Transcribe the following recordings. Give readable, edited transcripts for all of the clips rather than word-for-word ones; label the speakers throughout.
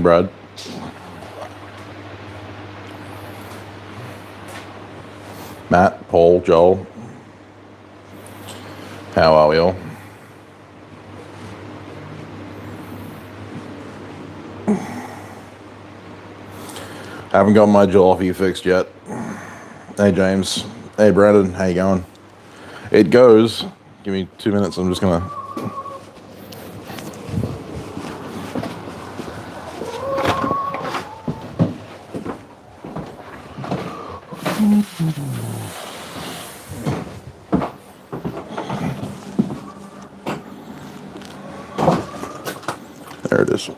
Speaker 1: Brad. Matt, Paul, Joel. How are we all? Haven't got my jalopy fixed yet. Hey, James. Hey, Brandon. How you going? It goes. Give me 2 minutes. I'm just going to... There it is.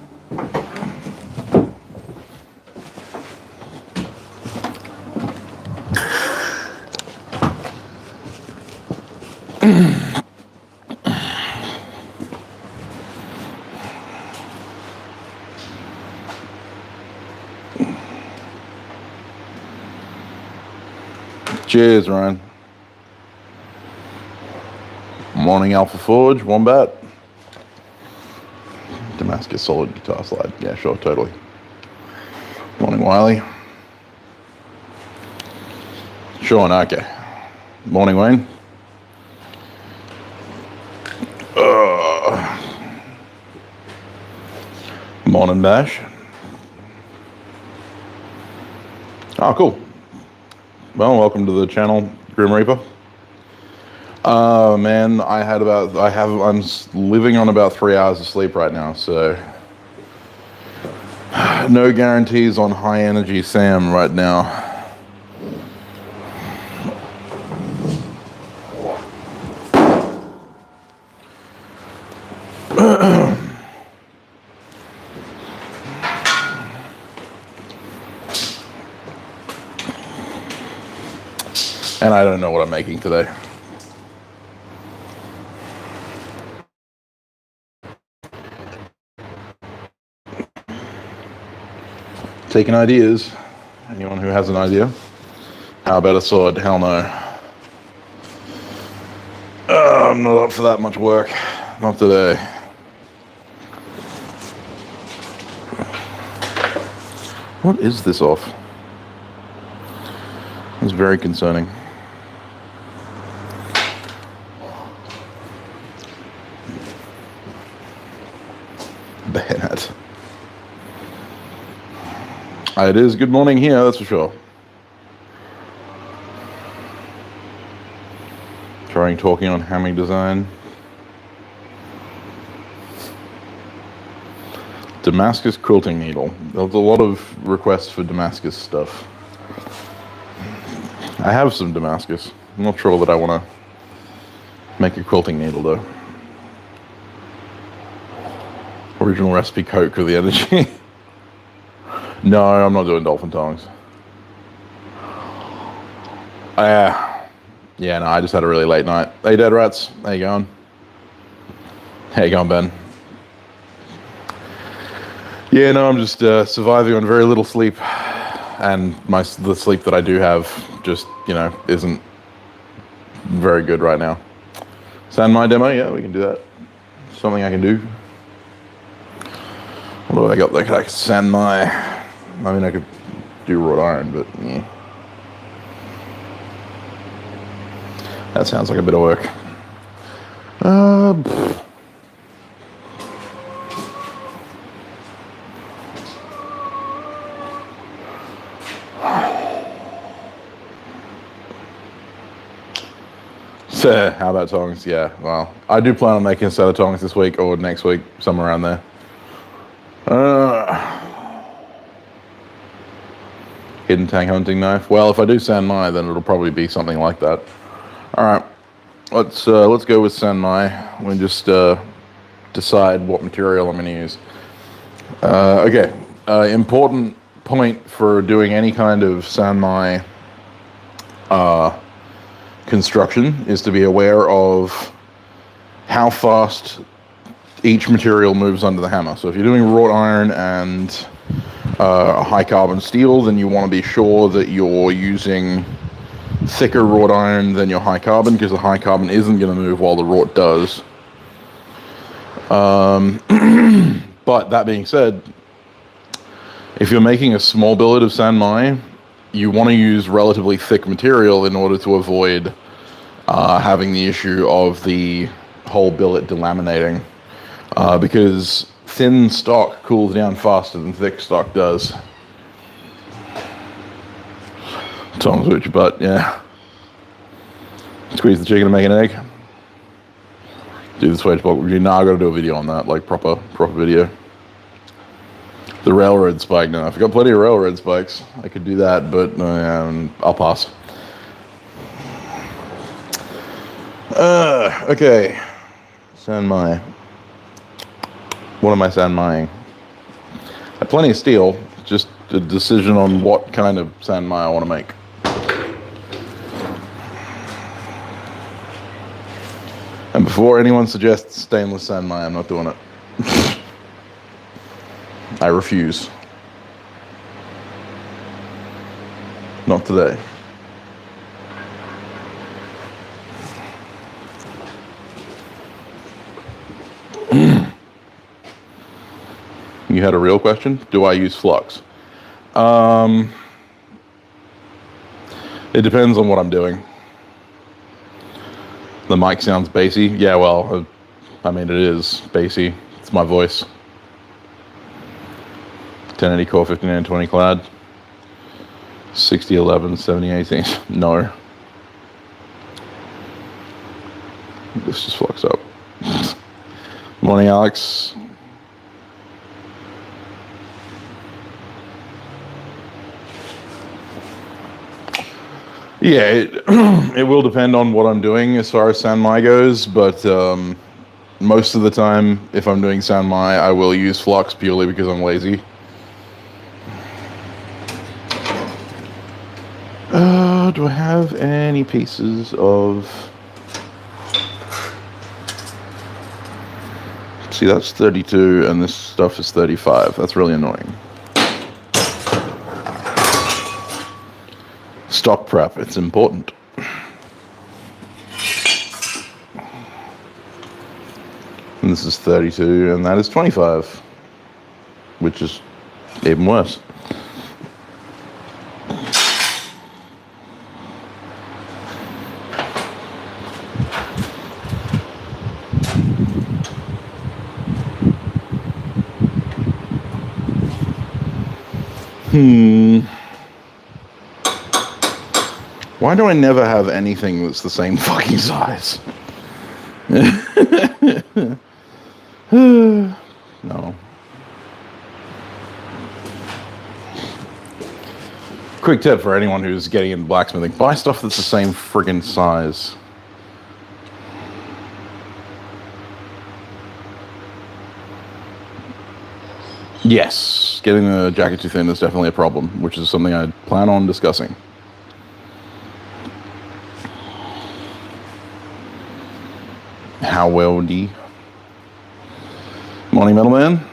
Speaker 1: Cheers, Ryan. Morning, Alpha Forge, Wombat. Damascus solid guitar slide. Yeah, sure, totally. Morning, Wiley. Sean, okay. Morning, Wayne. Morning, Bash. Oh, cool. Well, welcome to the channel, Grim Reaper. Man, I'm living on about 3 hours of sleep right now, so no guarantees on high energy Sam right now. And I don't know what I'm making today. Taking ideas. Anyone who has an idea? How about a sword? Hell no. I'm not up for that much work. Not today. What is this off? It's very concerning. Bad. It is good morning here, that's for sure. Talking on hamming design. Damascus quilting needle. There's a lot of requests for Damascus stuff. I have some Damascus. I'm not sure that I want to make a quilting needle though. Original recipe Coke with the energy. No, I'm not doing dolphin tongs. Yeah, no, I just had a really late night. Hey, Dead Rats. How you going? How you going, Ben? Yeah, no, I'm just surviving on very little sleep. And the sleep that I do have just, isn't very good right now. Sand my demo? Yeah, we can do that. Something I can do. What do I got there? I could sand my... I mean, I could do wrought iron, but yeah. That sounds like a bit of work. So, how about tongs? Yeah, well, I do plan on making a set of tongs this week or next week, somewhere around there. Hidden tank hunting knife. Well, if I do San Mai, then it'll probably be something like that. All right, let's go with San Mai. We'll just decide what material I'm going to use. Okay, important point for doing any kind of San Mai construction is to be aware of how fast each material moves under the hammer. So if you're doing wrought iron and high carbon steel, then you want to be sure that you're using thicker wrought iron than your high carbon, because the high carbon isn't going to move while the wrought does. But that being said, If you're making a small billet of San Mai, you want to use relatively thick material in order to avoid having the issue of the whole billet delaminating, because thin stock cools down faster than thick stock does. Tom's with your butt, yeah. Squeeze the chicken and make an egg. Do the swage block review. Nah, I gotta do a video on that, like proper video. The railroad spike. No, I've got plenty of railroad spikes. I could do that, but I'll pass. Okay. San Mai. What am I San Maiing? I have plenty of steel. Just a decision on what kind of San Mai I want to make. And before anyone suggests stainless San Mai, I'm not doing it. I refuse. Not today. You had a real question? Do I use flux? It depends on what I'm doing. The mic sounds bassy. Yeah, well, I mean, it is bassy. It's my voice. 1080 core, 5920 clad. 6011, 7018. No. This just flux up. Morning, Alex. Yeah, it will depend on what I'm doing as far as San Mai goes, but most of the time, if I'm doing San Mai, I will use flux purely because I'm lazy. Do I have any pieces of... See, that's 32, and this stuff is 35. That's really annoying. Stock prep, it's important. And this is 32, and that is 25, which is even worse. Why do I never have anything that's the same fucking size? No. Quick tip for anyone who's getting into blacksmithing: buy stuff that's the same friggin' size. Yes, getting the jacket too thin is definitely a problem, which is something I plan on discussing. How weldy. Morning, Metalman.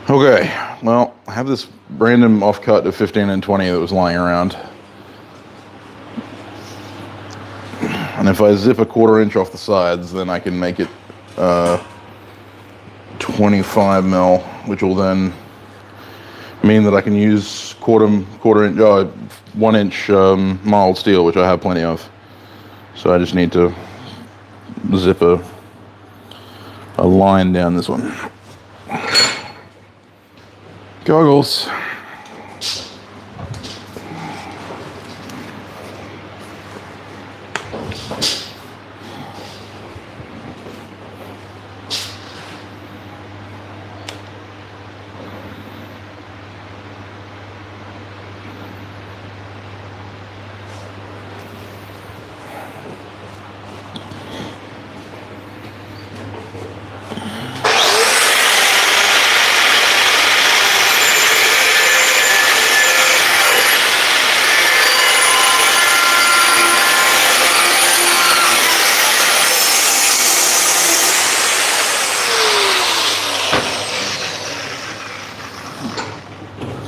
Speaker 1: Okay, well, I have this random offcut of 15 and 20 that was lying around. And if I zip a 1/4 inch off the sides, then I can make it 25 mil, which will then mean that I can use quarter inch, 1 inch mild steel, which I have plenty of. So I just need to zip a line down this one. Goggles.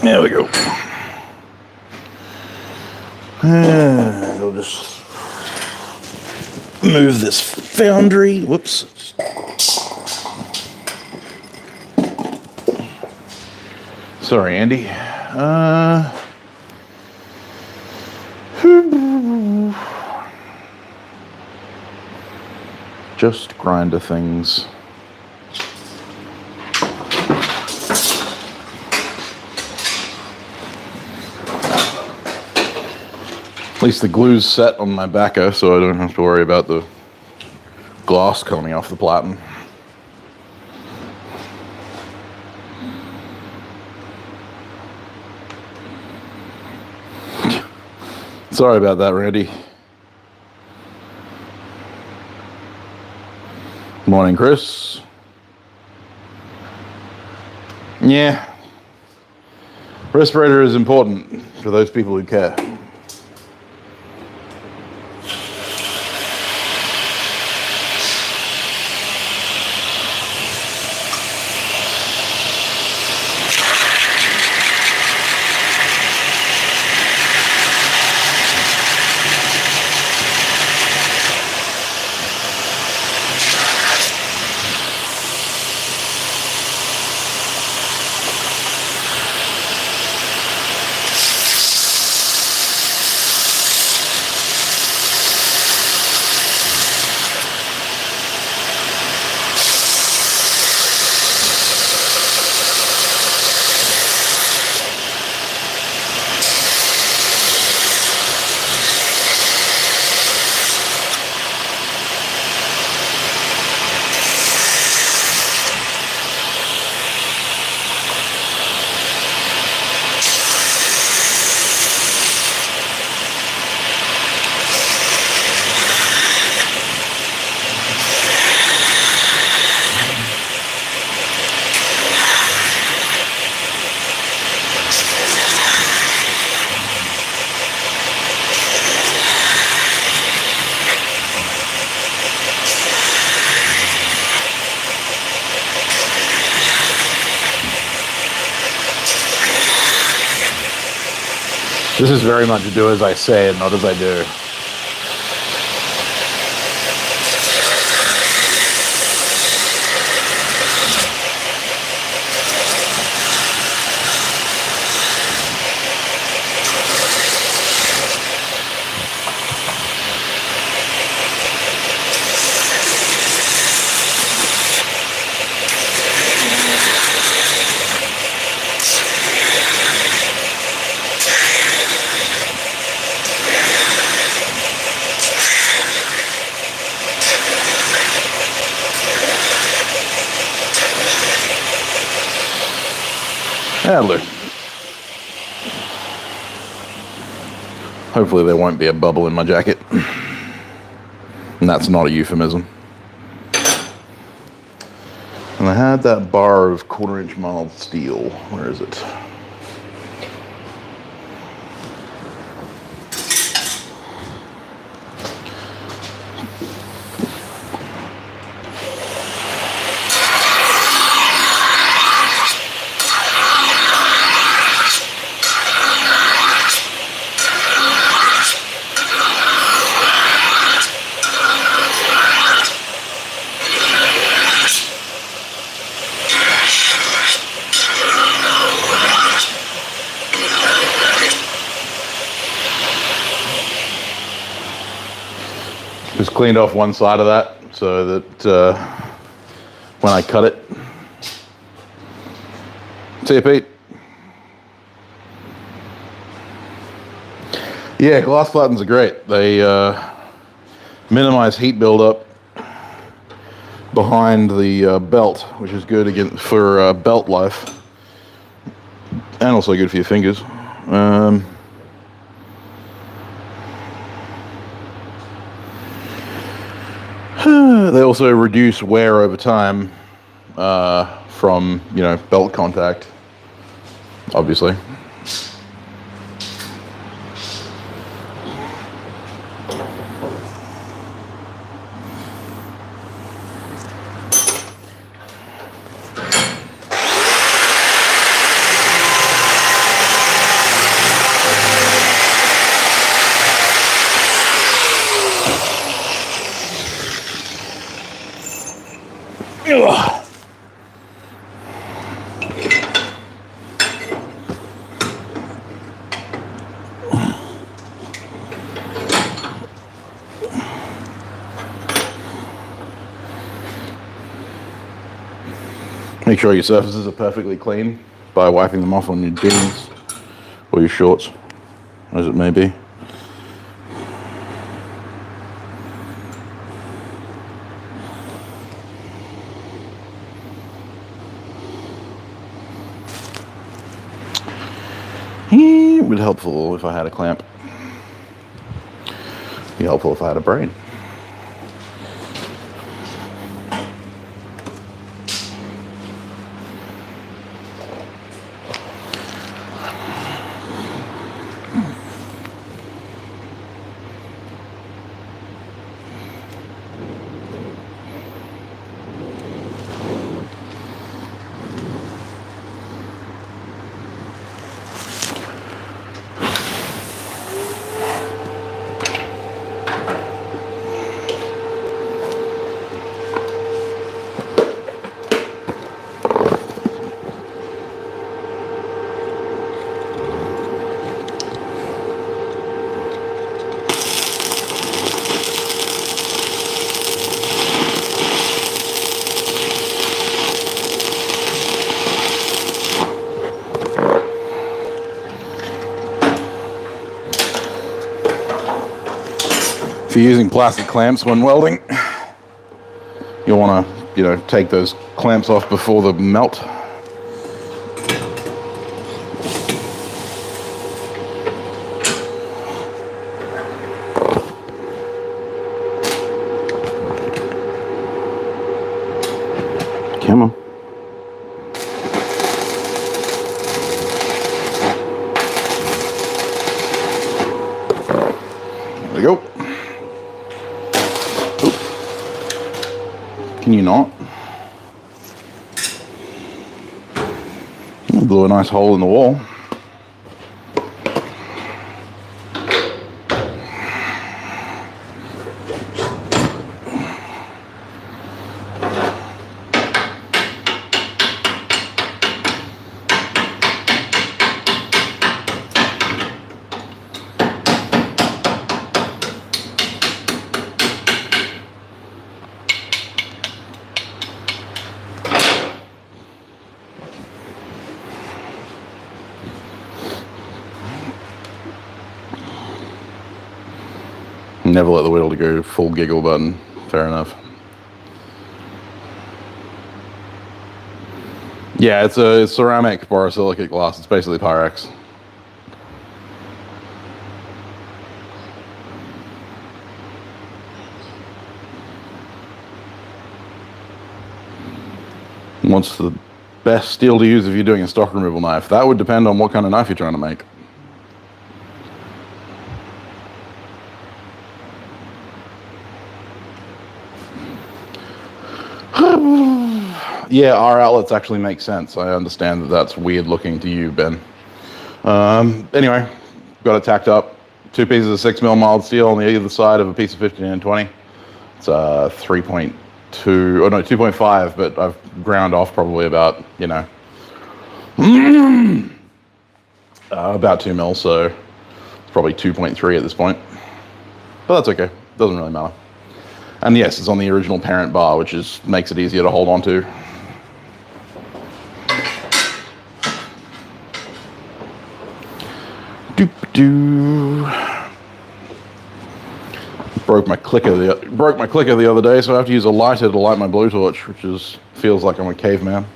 Speaker 1: There we go. And I'll just move this foundry. Whoops. Sorry, Andy. Just grinder things. At least the glue's set on my backer, so I don't have to worry about the glass coming off the platen. Sorry about that, Randy. Morning, Chris. Yeah. Respirator is important for those people who care. This is very much do as I say and not as I do. Yeah, look. Hopefully there won't be a bubble in my jacket. And that's not a euphemism. And I had that bar of 1/4-inch mild steel. Where is it? Just cleaned off one side of that so that when I cut it. See you, Pete. Yeah, glass platens are great. They minimize heat buildup behind the belt, which is good again for belt life, and also good for your fingers. They also reduce wear over time from, belt contact, obviously. Make sure your surfaces are perfectly clean by wiping them off on your jeans or your shorts, as it may be. It would be helpful if I had a clamp. Be helpful if I had a brain. If you're using plastic clamps when welding, you'll want to, take those clamps off before the melt. Come on. There we go. Can you not? Blew a nice hole in the wall. Never let the wheel go full giggle button. Fair enough. Yeah, it's a ceramic borosilicate glass. It's basically Pyrex. What's the best steel to use if you're doing a stock removal knife? That would depend on what kind of knife you're trying to make. Yeah, our outlets actually make sense. I understand that that's weird looking to you, Ben. Anyway, got it tacked up. 2 pieces of 6mm mild steel on the either side of a piece of 15 and 20. It's 3.2, oh no, 2.5, but I've ground off probably about, about 2 mil, so it's probably 2.3 at this point. But that's okay, doesn't really matter. And yes, it's on the original parent bar, which makes it easier to hold on to. Doop-doo. Broke my clicker the other day, so I have to use a lighter to light my blowtorch, which feels like I'm a caveman.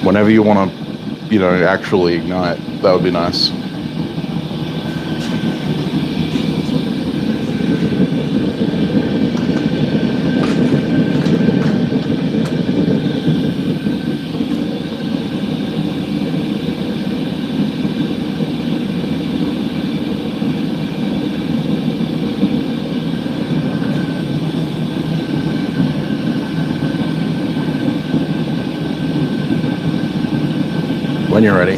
Speaker 1: Whenever you want to, actually ignite, that would be nice. When you're ready.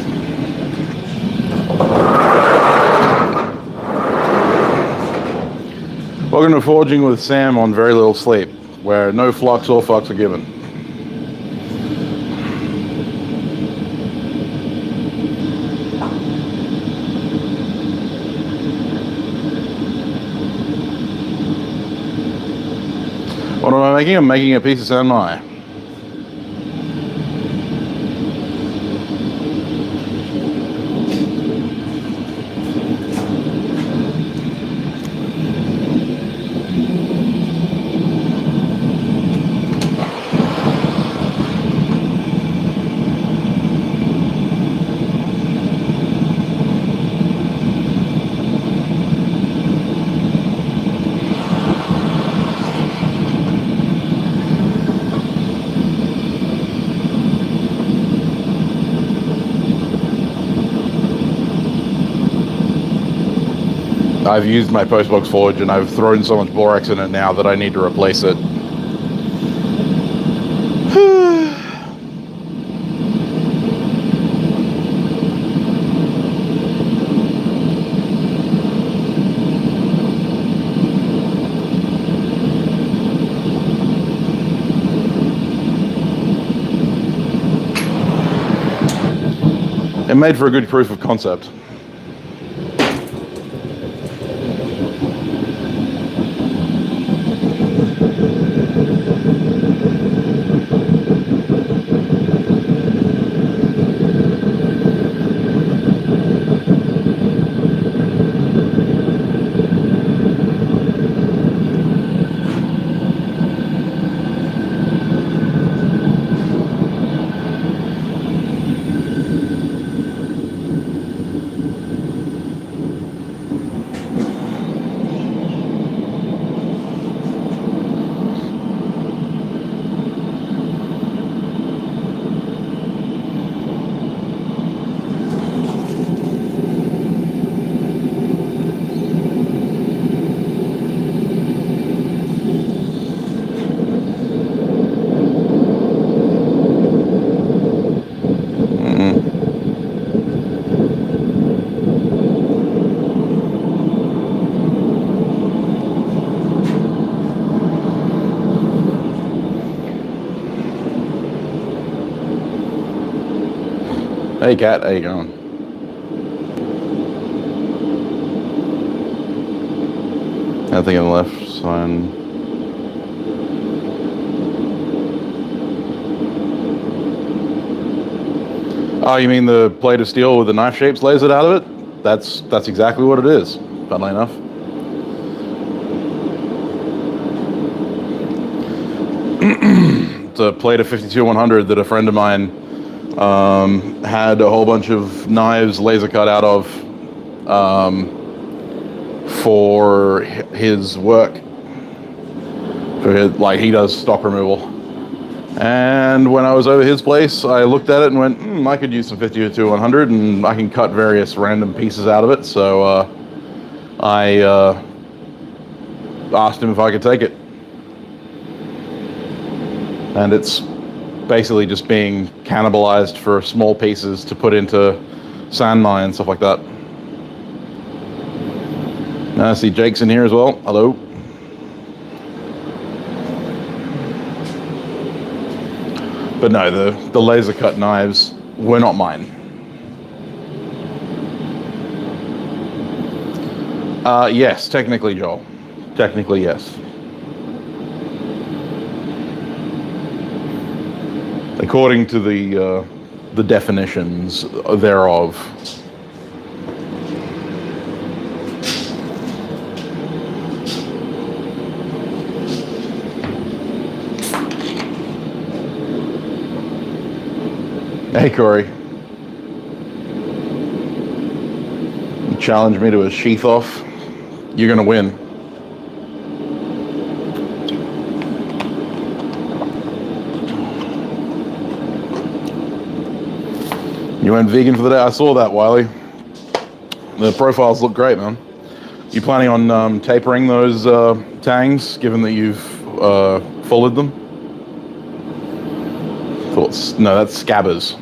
Speaker 1: Welcome to Forging with Sam on Very Little Sleep, where no flux or fucks are given. What am I making? I'm making a piece of San Mai. I've used my postbox forge and I've thrown so much borax in it now that I need to replace it. It made for a good proof of concept. Hey cat, how you going? Nothing on the left sign. Oh, you mean the plate of steel with the knife shapes lasered out of it? That's exactly what it is, funnily enough. It's a plate of 52-100 that a friend of mine had a whole bunch of knives laser cut out of for his work. For his, like, he does stock removal. And when I was over his place, I looked at it and went, I could use some 52-100 and I can cut various random pieces out of it. So I asked him if I could take it. And it's basically just being cannibalized for small pieces to put into sand mine and stuff like that. I see Jake's in here as well. Hello. But no, the laser cut knives were not mine. Yes, technically, Joel. Technically, yes. According to the definitions thereof. Hey, Corey. You challenge me to a sheath off. You're gonna win. You went vegan for the day? I saw that, Wiley. The profiles look great, man. You planning on tapering those tangs, given that you've folded them? Thoughts? No, that's scabbers.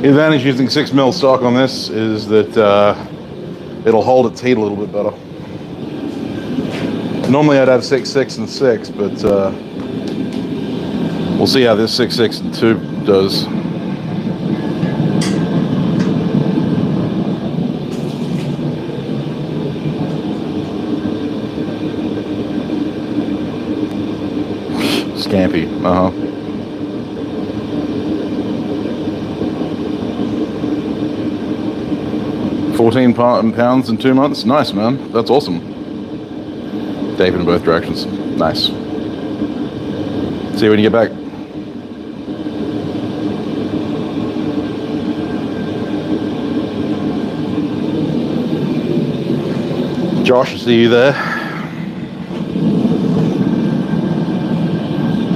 Speaker 1: The advantage using 6mm stock on this is that it'll hold its heat a little bit better. Normally I'd have 6.6 and 6, but we'll see how this 6.6 and 2 does. Scampy, 14 pounds in 2 months. Nice, man. That's awesome. Tape in both directions. Nice. See you when you get back. Josh, I see you there.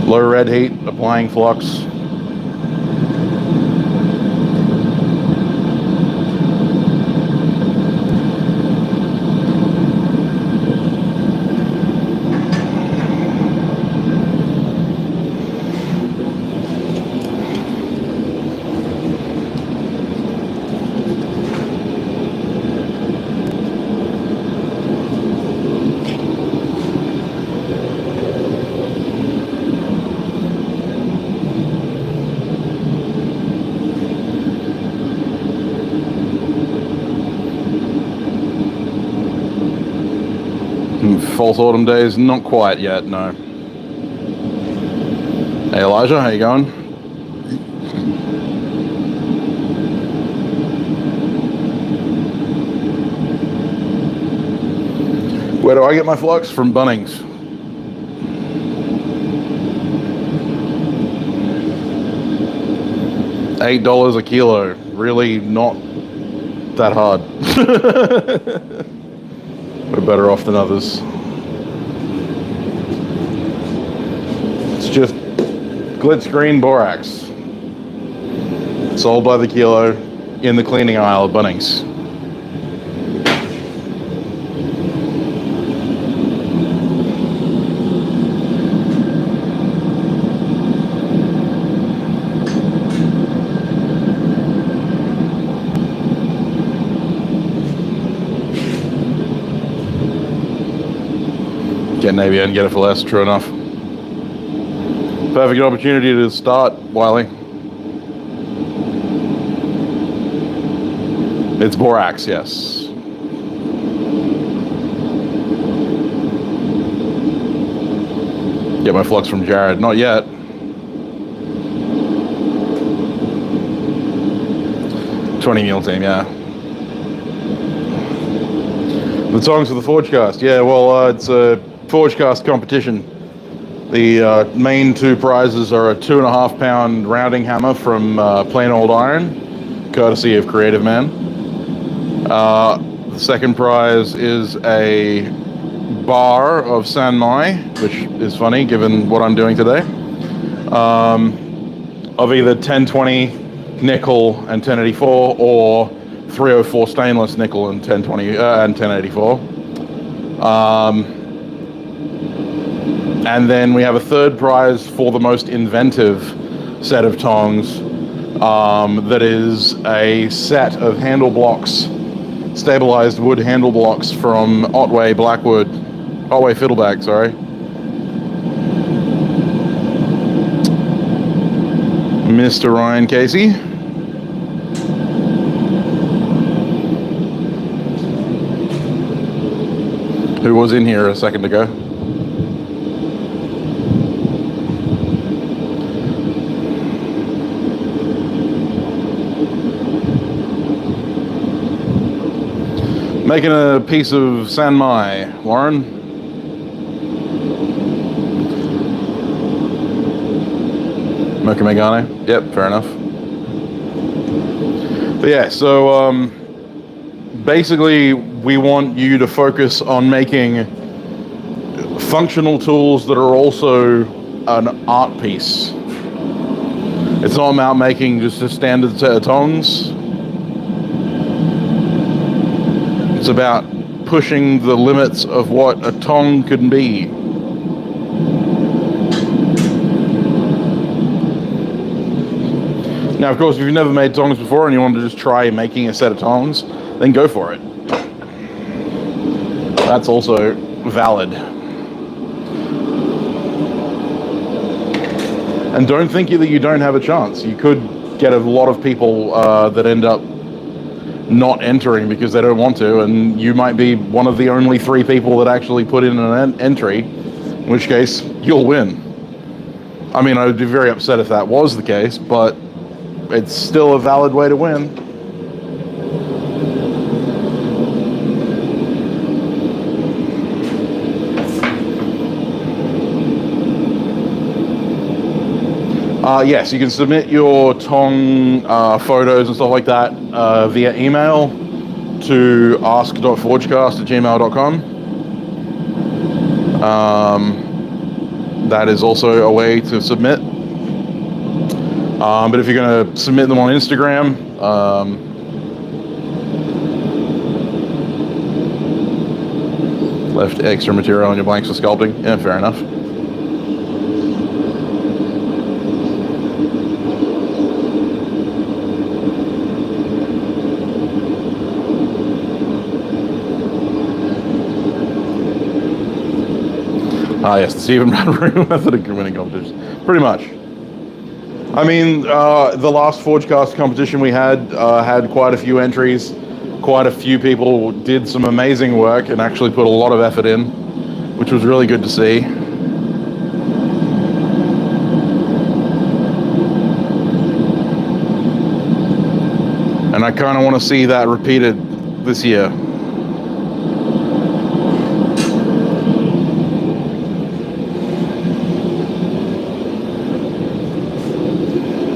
Speaker 1: Low red heat, applying flux. False autumn days, not quite yet, no. Hey Elijah, how you going? Where do I get my flux? From Bunnings. $8 a kilo, really not that hard. We're better off than others. It's just glitz green borax, sold by the kilo in the cleaning aisle of Bunnings. Get Navy and get it for less, true enough. Perfect opportunity to start, Wiley. It's borax, yes. Get my flux from Jared, not yet. $20 mil team, yeah. The songs for the Forgecast, yeah, well, it's a Forgecast competition. The main two prizes are a 2.5 pound rounding hammer from Plain Old Iron, courtesy of Creative Man. The second prize is a bar of San Mai, which is funny given what I'm doing today, of either 1020 nickel and 1084 or 304 stainless nickel and 1020 and 1084. And then we have a third prize for the most inventive set of tongs. That is a set of handle blocks, stabilized wood handle blocks from Otway Fiddleback, sorry. Mr. Ryan Casey. Who was in here a second ago. Making a piece of San Mai, Warren. Mocha Megane. Yep, fair enough. But yeah, so basically we want you to focus on making functional tools that are also an art piece. It's not about making just a standard set of tongs. It's about pushing the limits of what a tong can be. Now, of course, if you've never made tongs before and you want to just try making a set of tongs, then go for it. That's also valid. And don't think that you don't have a chance. You could get a lot of people that end up not entering because they don't want to, and you might be one of the only 3 people that actually put in an entry, in which case you'll win. I mean, I would be very upset if that was the case, but it's still a valid way to win. Yes, you can submit your tong photos and stuff like that via email to ask.forgecast@gmail.com. That is also a way to submit. But if you're going to submit them on Instagram, left extra material on your blanks for sculpting. Yeah, fair enough. Yes, the Stephen Bradbury method of winning competitions. Pretty much. I mean, the last Forgecast competition we had quite a few entries. Quite a few people did some amazing work and actually put a lot of effort in, which was really good to see. And I kind of want to see that repeated this year.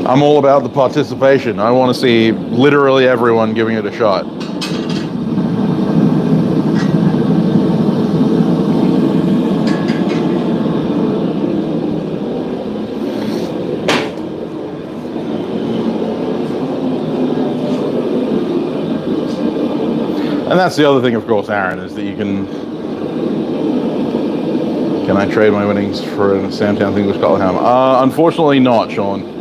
Speaker 1: I'm all about the participation. I want to see literally everyone giving it a shot. And that's the other thing, of course, Aaron, is that you can I trade my winnings for a Sandtown English Scotland hammer? Unfortunately not, Sean.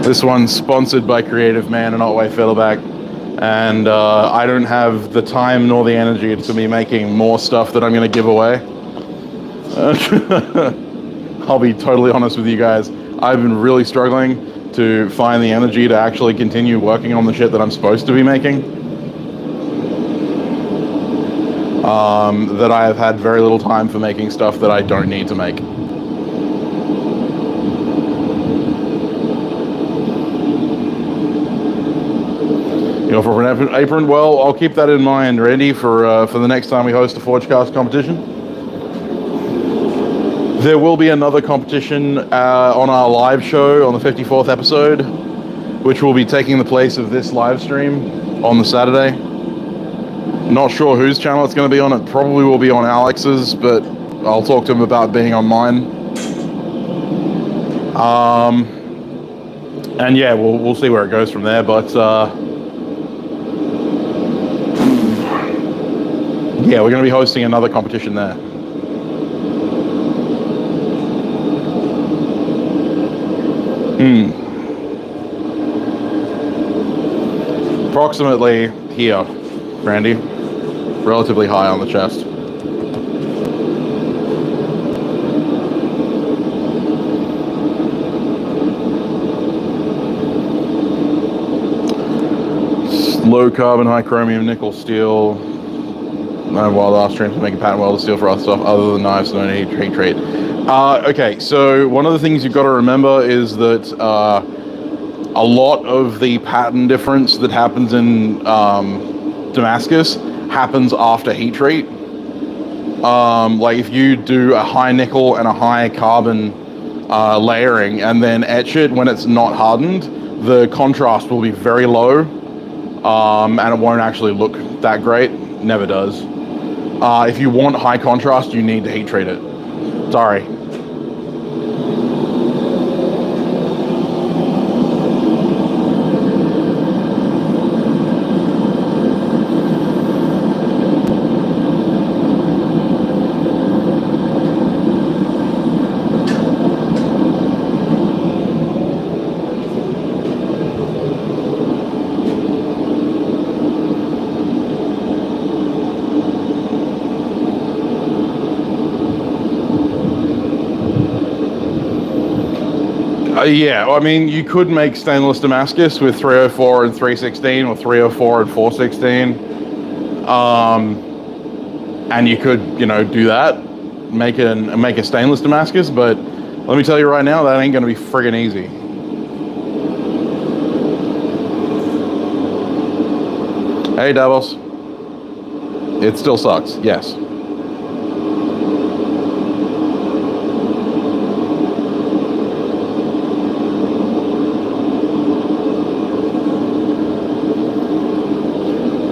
Speaker 1: This one's sponsored by Creative Man and Otway Fiddleback, and I don't have the time nor the energy to be making more stuff that I'm going to give away. I'll be totally honest with you guys. I've been really struggling to find the energy to actually continue working on the shit that I'm supposed to be making. That I have had very little time for making stuff that I don't need to make. For an apron, well, I'll keep that in mind, Randy, for the next time we host a Forgecast competition. There will be another competition on our live show on the 54th episode, which will be taking the place of this live stream on the Saturday. Not sure whose channel it's going to be on. It probably will be on Alex's, but I'll talk to him about being on mine. And yeah, we'll see where it goes from there, but yeah, we're going to be hosting another competition there. Approximately here, Randy. Relatively high on the chest. Low carbon, high chromium, nickel, steel. No wild ass streams to make a pattern welder steel for other stuff other than knives, so no need heat treat. Okay, so one of the things you've got to remember is that a lot of the pattern difference that happens in Damascus happens after heat treat. Like if you do a high nickel and a high carbon layering and then etch it when it's not hardened, the contrast will be very low, and it won't actually look that great. Never does. If you want high contrast, you need to heat treat it. Sorry. Yeah, I mean, you could make stainless Damascus with 304 and 316 or 304 and 416. And you could, do that, make a stainless Damascus, but let me tell you right now, that ain't gonna be friggin' easy. Hey, Davos. It still sucks, yes.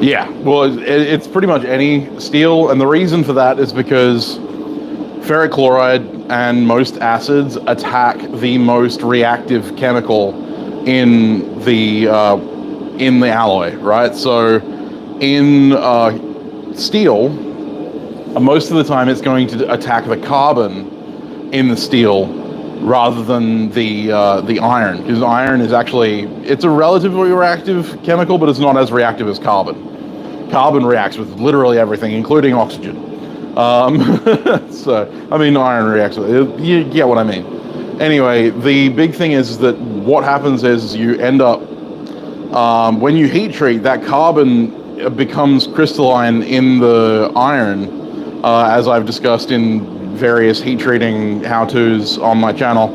Speaker 1: Yeah, well, it's pretty much any steel, and the reason for that is because ferric chloride and most acids attack the most reactive chemical in the alloy, right? So in steel, most of the time it's going to attack the carbon in the steel rather than the iron, because iron is actually, it's a relatively reactive chemical, but it's not as reactive as carbon. Carbon reacts with literally everything, including oxygen. So, I mean, iron reacts with it. You get what I mean. Anyway, the big thing is that what happens is you end up, when you heat treat, that carbon becomes crystalline in the iron, as I've discussed in various heat treating how-tos on my channel.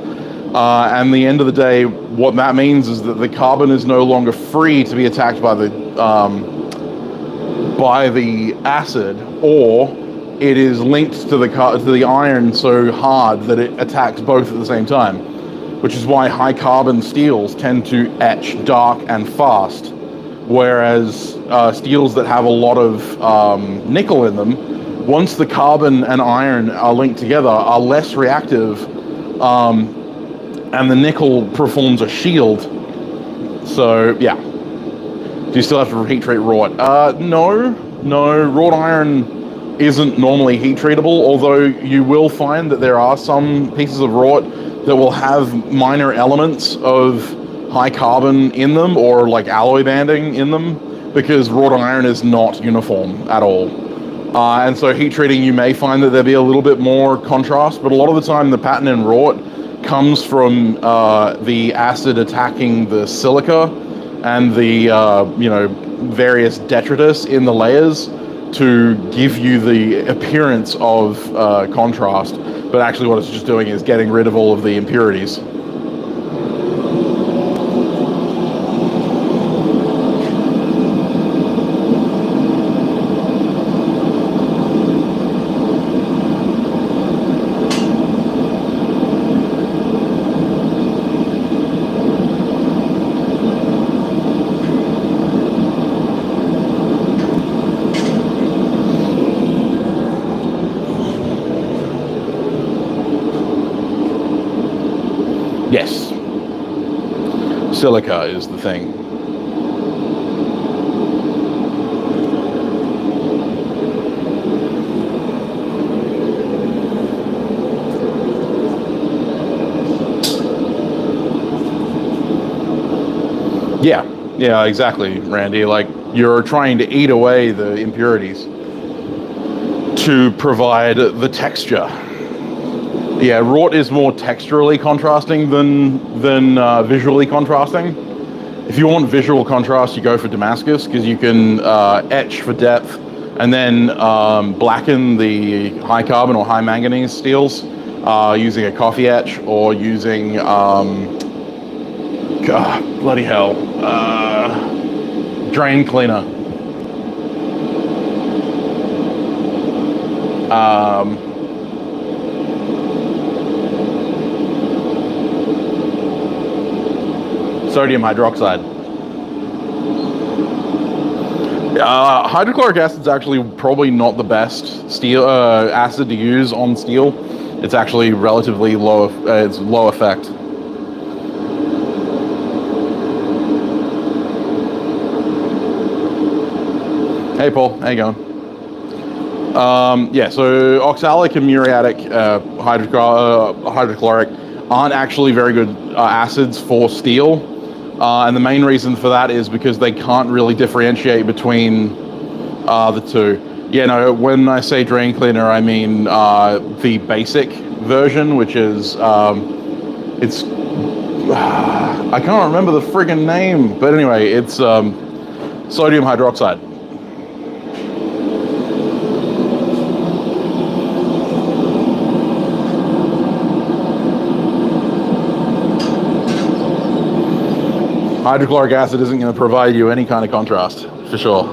Speaker 1: And the end of the day, what that means is that the carbon is no longer free to be attacked by the acid, or it is linked to the iron so hard that it attacks both at the same time, which is why high carbon steels tend to etch dark and fast, whereas steels that have a lot of nickel in them, once the carbon and iron are linked together, are less reactive, and the nickel performs a shield. So yeah. Do you still have to heat treat wrought? No, wrought iron isn't normally heat treatable, although you will find that there are some pieces of wrought that will have minor elements of high carbon in them, or like alloy banding in them, because wrought iron is not uniform at all. And so heat treating, you may find that there'll be a little bit more contrast, but a lot of the time the pattern in wrought comes from the acid attacking the silica and the various detritus in the layers to give you the appearance of contrast, but actually what it's just doing is getting rid of all of the impurities. Yes, silica is the thing. Yeah, exactly, Randy. Like, you're trying to eat away the impurities to provide the texture. Yeah, wrought is more texturally contrasting than visually contrasting. If you want visual contrast, you go for Damascus, because you can etch for depth and then blacken the high carbon or high manganese steels using a coffee etch, or using bloody hell, drain cleaner. Sodium hydroxide. Hydrochloric acid is actually probably not the best steel acid to use on steel. It's actually relatively low. It's low effect. Hey Paul, how you going? Yeah, so oxalic and muriatic hydrochloric aren't actually very good acids for steel. And the main reason for that is because they can't really differentiate between the two. Yeah, no, when I say drain cleaner, I mean the basic version, which is, it's I can't remember the friggin' name, but anyway, it's sodium hydroxide. Hydrochloric acid isn't going to provide you any kind of contrast, for sure.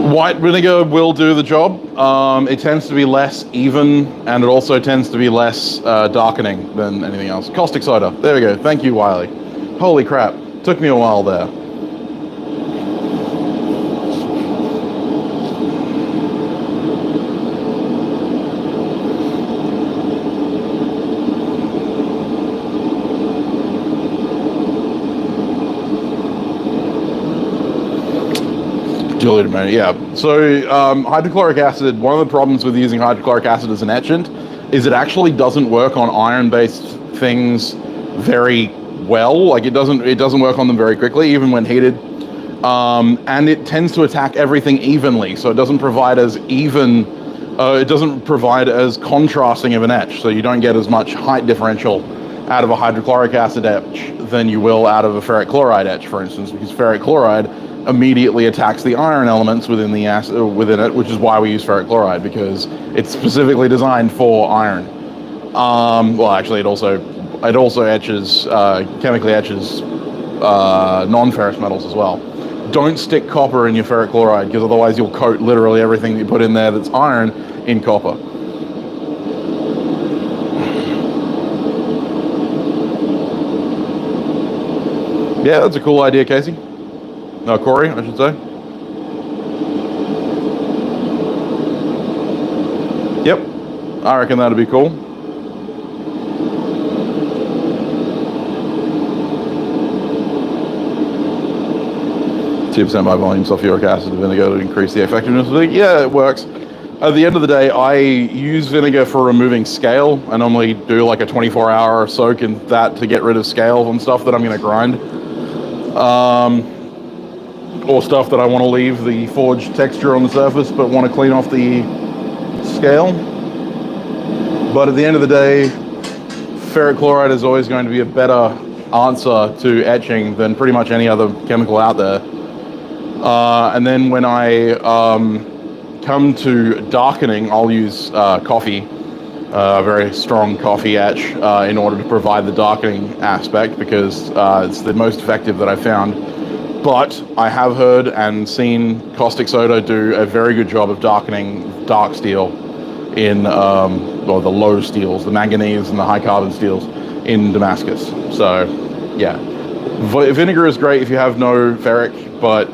Speaker 1: White vinegar will do the job. It tends to be less even, and it also tends to be less darkening than anything else. Caustic soda. There we go. Thank you, Wiley. Holy crap. Took me a while there. Diluted ammonia, yeah. So hydrochloric acid, one of the problems with using hydrochloric acid as an etchant is it actually doesn't work on iron-based things very well. Like it doesn't work on them very quickly, even when heated. And it tends to attack everything evenly, so it doesn't provide as even, it doesn't provide as contrasting of an etch, so you don't get as much height differential out of a hydrochloric acid etch than you will out of a ferric chloride etch, for instance, because ferric chloride immediately attacks the iron elements within the acid, within it, which is why we use ferric chloride, because it's specifically designed for iron. Well, actually, it also etches, chemically etches non-ferrous metals as well. Don't stick copper in your ferric chloride, because otherwise you'll coat literally everything that you put in there that's iron in copper. Yeah, that's a cool idea, Casey. No, Corey, I should say. Yep, I reckon that'd be cool. %by volume sulfuric acid and vinegar to increase the effectiveness of it. Yeah, it works. At the end of the day, I use vinegar for removing scale. I normally do like a 24-hour soak in that to get rid of scale on stuff that I'm going to grind. Or stuff that I want to leave the forged texture on the surface but want to clean off the scale. But at the end of the day, ferric chloride is always going to be a better answer to etching than pretty much any other chemical out there. And then when I come to darkening, I'll use coffee, a very strong coffee etch, in order to provide the darkening aspect, because it's the most effective that I've found. But I have heard and seen caustic soda do a very good job of darkening dark steel in, or the low steels, the manganese and the high carbon steels in Damascus. So, yeah. Vinegar is great if you have no ferric, but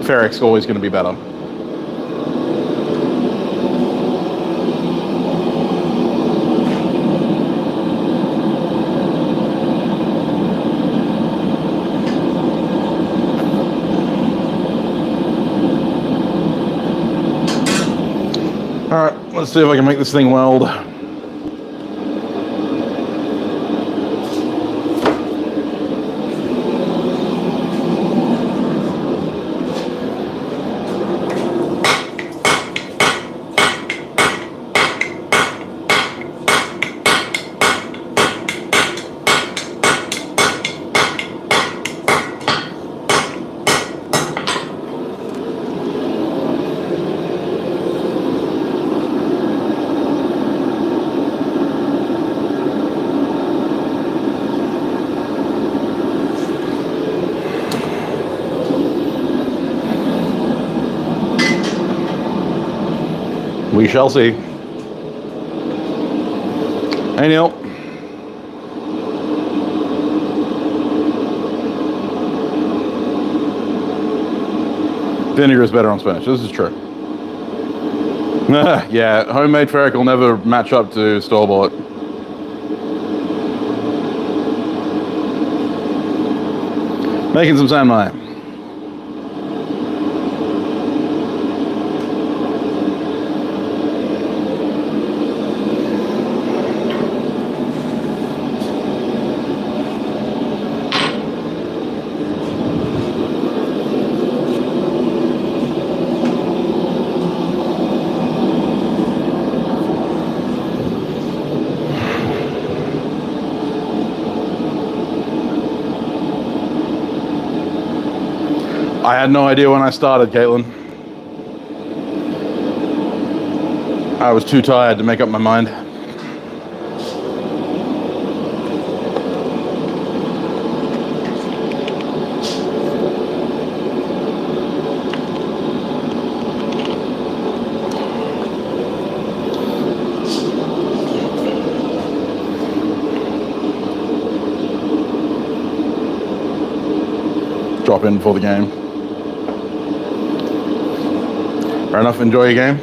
Speaker 1: ferric's always going to be better. Alright, let's see if I can make this thing weld. We shall see. Hey, Neil. Vinegar is better on spinach. This is true. Yeah, homemade ferric will never match up to store-bought. Making some sand mine. I had no idea when I started, Caitlin. I was too tired to make up my mind. Drop in before the game. Fair enough, enjoy your game.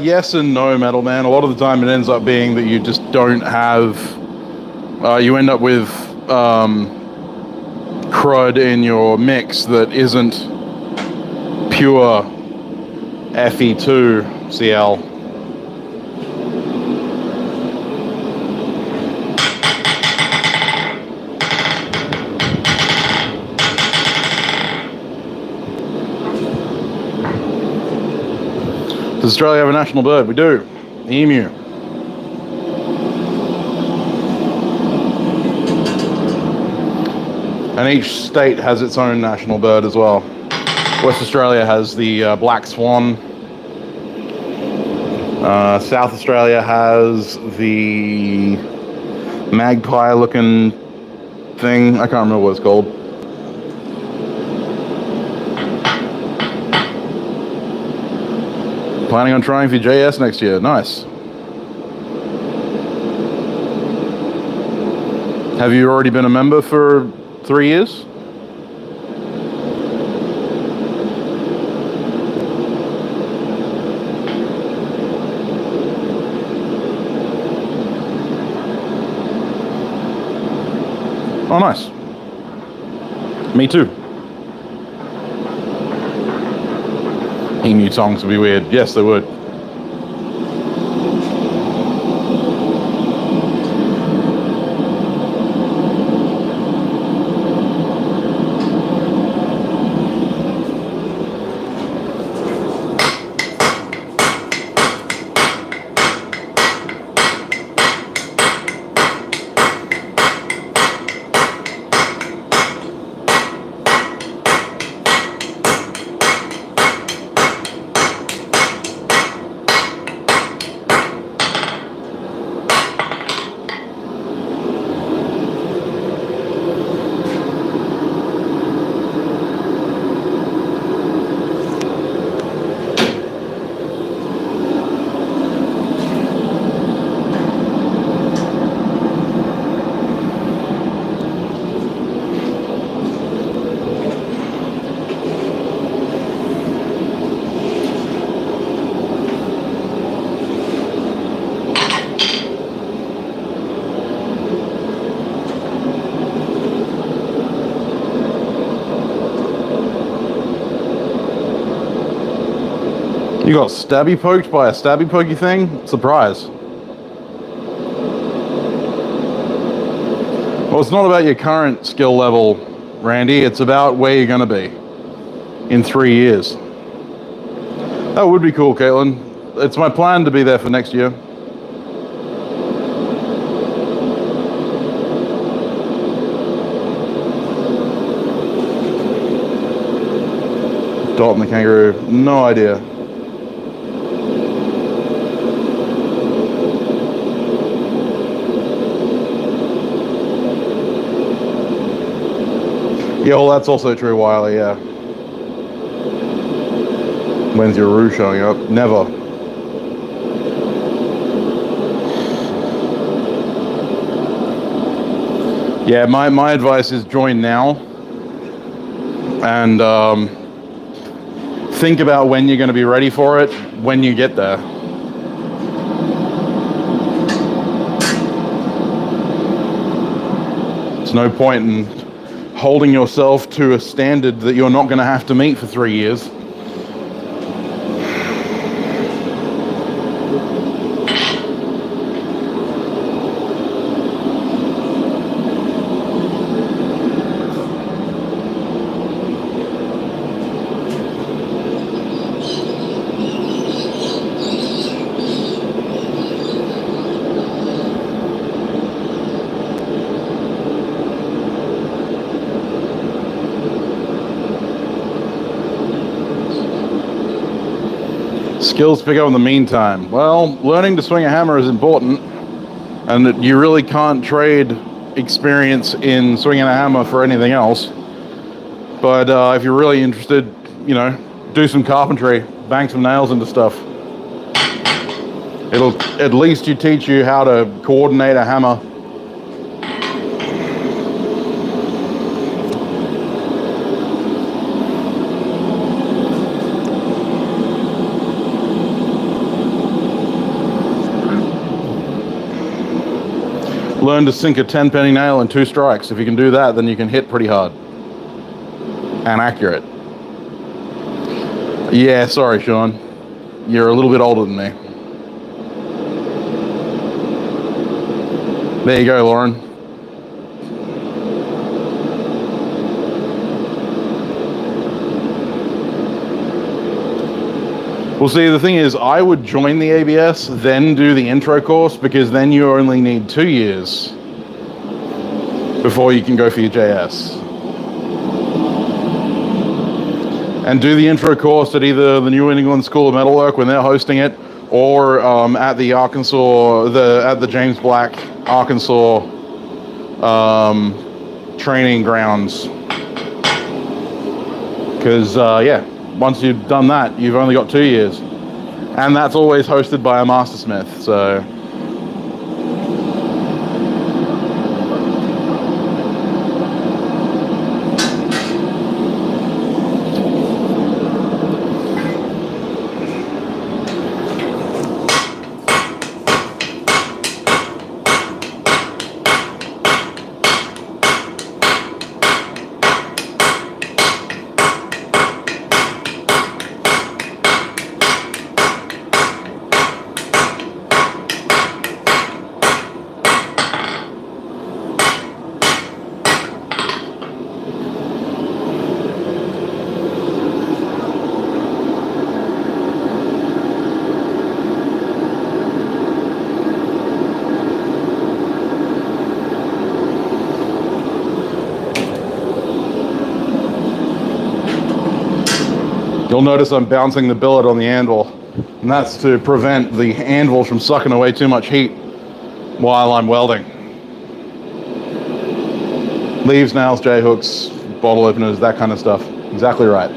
Speaker 1: Yes and no, Metal Man. A lot of the time it ends up being that you just don't have... you end up with crud in your mix that isn't pure Fe2Cl. Does Australia have a national bird? We do. The emu. And each state has its own national bird as well. West Australia has the black swan. South Australia has the magpie-looking thing. I can't remember what it's called. Planning on trying for JS next year. Nice. Have you already been a member for 3 years? Oh, nice. Me too. Emu songs would be weird. Yes, they would. You got stabby poked by a stabby pokey thing? Surprise. Well, it's not about your current skill level, Randy. It's about where you're going to be in 3 years. That would be cool, Caitlin. It's my plan to be there for next year. Dalton the kangaroo, no idea. Yeah, well, that's also true, Wiley, yeah. When's your Roo showing up? Never. Yeah, my advice is join now. And think about when you're going to be ready for it when you get there. There's no point in holding yourself to a standard that you're not going to have to meet for 3 years. Skills to pick up in the meantime. Well, learning to swing a hammer is important, and you really can't trade experience in swinging a hammer for anything else. But if you're really interested, you know, do some carpentry, bang some nails into stuff. It'll at least teach you how to coordinate a hammer. Learn to sink a 10-penny nail in 2 strikes. If you can do that, then you can hit pretty hard and accurate. Yeah, sorry, Sean. You're a little bit older than me. There you go, Lauren. Well, see, the thing is, I would join the ABS, then do the intro course, because then you only need 2 years before you can go for your JS. And do the intro course at either the New England School of Metalwork when they're hosting it, or at the at the James Black, Arkansas training grounds. Because, yeah. Once you've done that, you've only got 2 years. And that's always hosted by a mastersmith, so. You'll notice I'm bouncing the billet on the anvil, and that's to prevent the anvil from sucking away too much heat while I'm welding. Leaves, nails, J-hooks, bottle openers, that kind of stuff. Exactly right.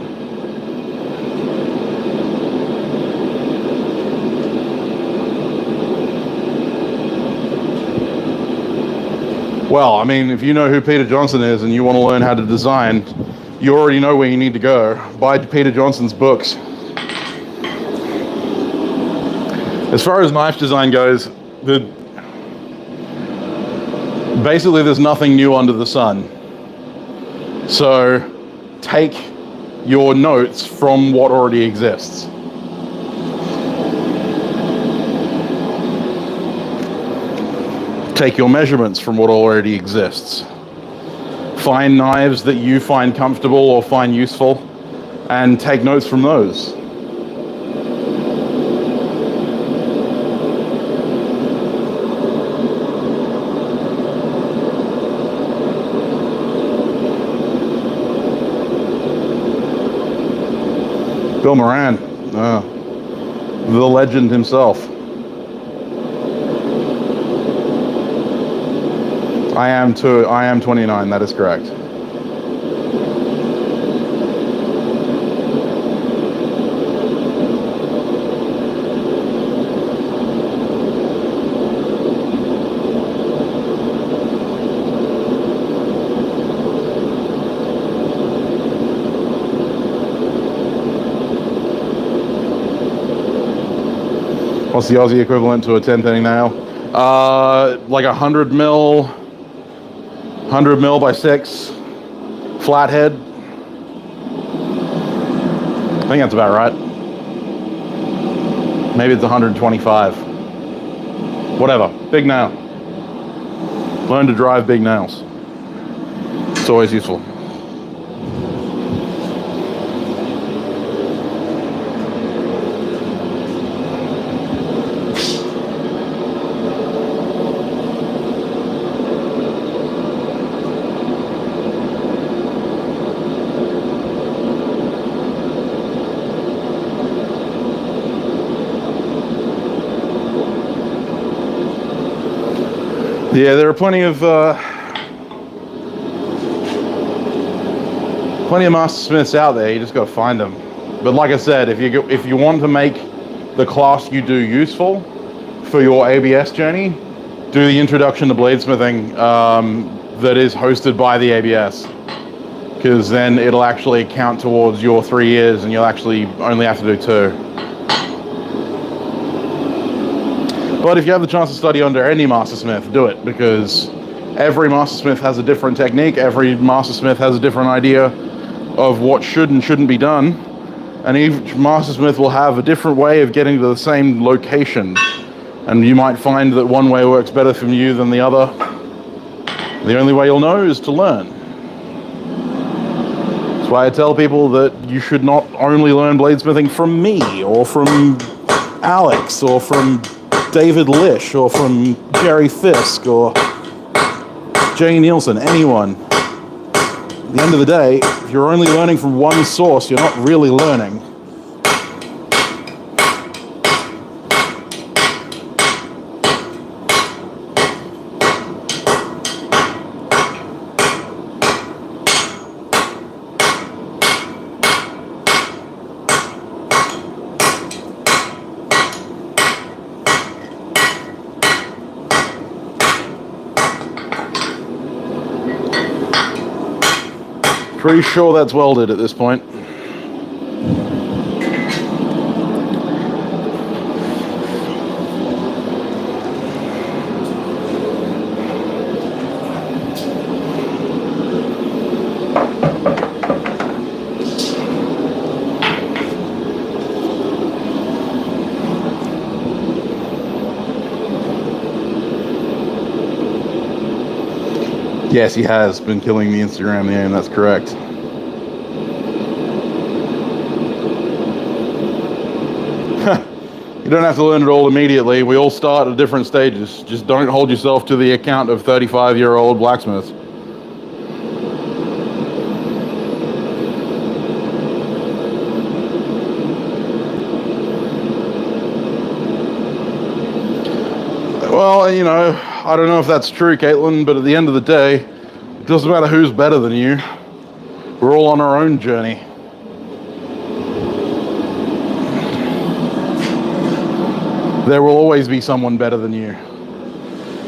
Speaker 1: Well, I mean, if you know who Peter Johnson is and you want to learn how to design, you already know where you need to go. Buy Peter Johnson's books. As far as knife design goes, basically there's nothing new under the sun. So take your notes from what already exists. Take your measurements from what already exists. Find knives that you find comfortable or find useful, and take notes from those. Bill Moran, the legend himself. I am 29, that is correct. What's the Aussie equivalent to a 1030 nail? Like 100 mil by 6 flathead. I think that's about right. Maybe it's 125. Whatever, big nail. Learn to drive big nails. It's always useful. Yeah, there are plenty of master smiths out there. You just got to find them. But like I said, if you want to make the class you do useful for your ABS journey, do the introduction to bladesmithing that is hosted by the ABS, because then it'll actually count towards your 3 years, and you'll actually only have to do 2. But if you have the chance to study under any mastersmith, do it, because every mastersmith has a different technique, every mastersmith has a different idea of what should and shouldn't be done, and each mastersmith will have a different way of getting to the same location, and you might find that one way works better for you than the other. The only way you'll know is to learn. That's why I tell people that you should not only learn bladesmithing from me, or from Alex, or from David Lish, or from Jerry Fisk, or Jay Nielsen, anyone. At the end of the day, if you're only learning from one source, you're not really learning. Pretty sure that's welded at this point. Yes, he has been killing the Instagram name, that's correct. You don't have to learn it all immediately. We all start at different stages. Just don't hold yourself to the account of 35-year-old blacksmiths. Well, you know, I don't know if that's true, Caitlin, but at the end of the day, it doesn't matter who's better than you. We're all on our own journey. There will always be someone better than you.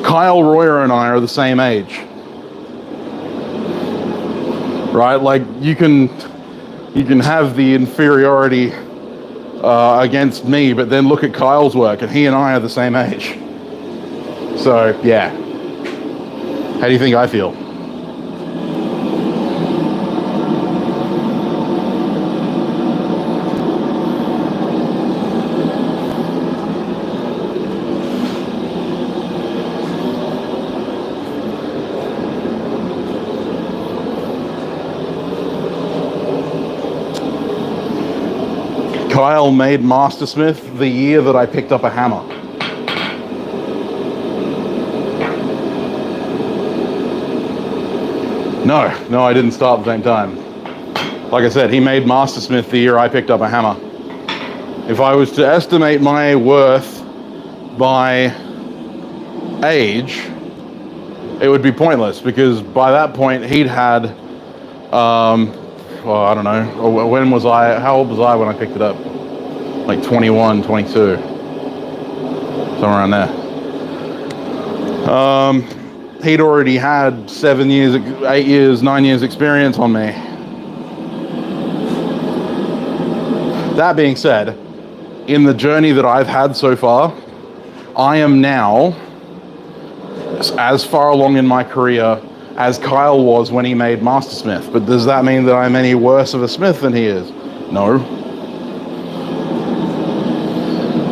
Speaker 1: Kyle Royer and I are the same age. Right? Like, you can have the inferiority against me, but then look at Kyle's work, and he and I are the same age. So, yeah. How do you think I feel? Kyle made Mastersmith the year that I picked up a hammer. No, I didn't start at the same time. Like I said, he made Mastersmith the year I picked up a hammer. If I was to estimate my worth by age, it would be pointless, because by that point he'd had, well, I don't know, how old was I when I picked it up? Like 21, 22, somewhere around there. He'd already had 7 years, 8 years, 9 years experience on me. That being said, in the journey that I've had so far, I am now as far along in my career as Kyle was when he made Mastersmith. But does that mean that I'm any worse of a smith than he is? No.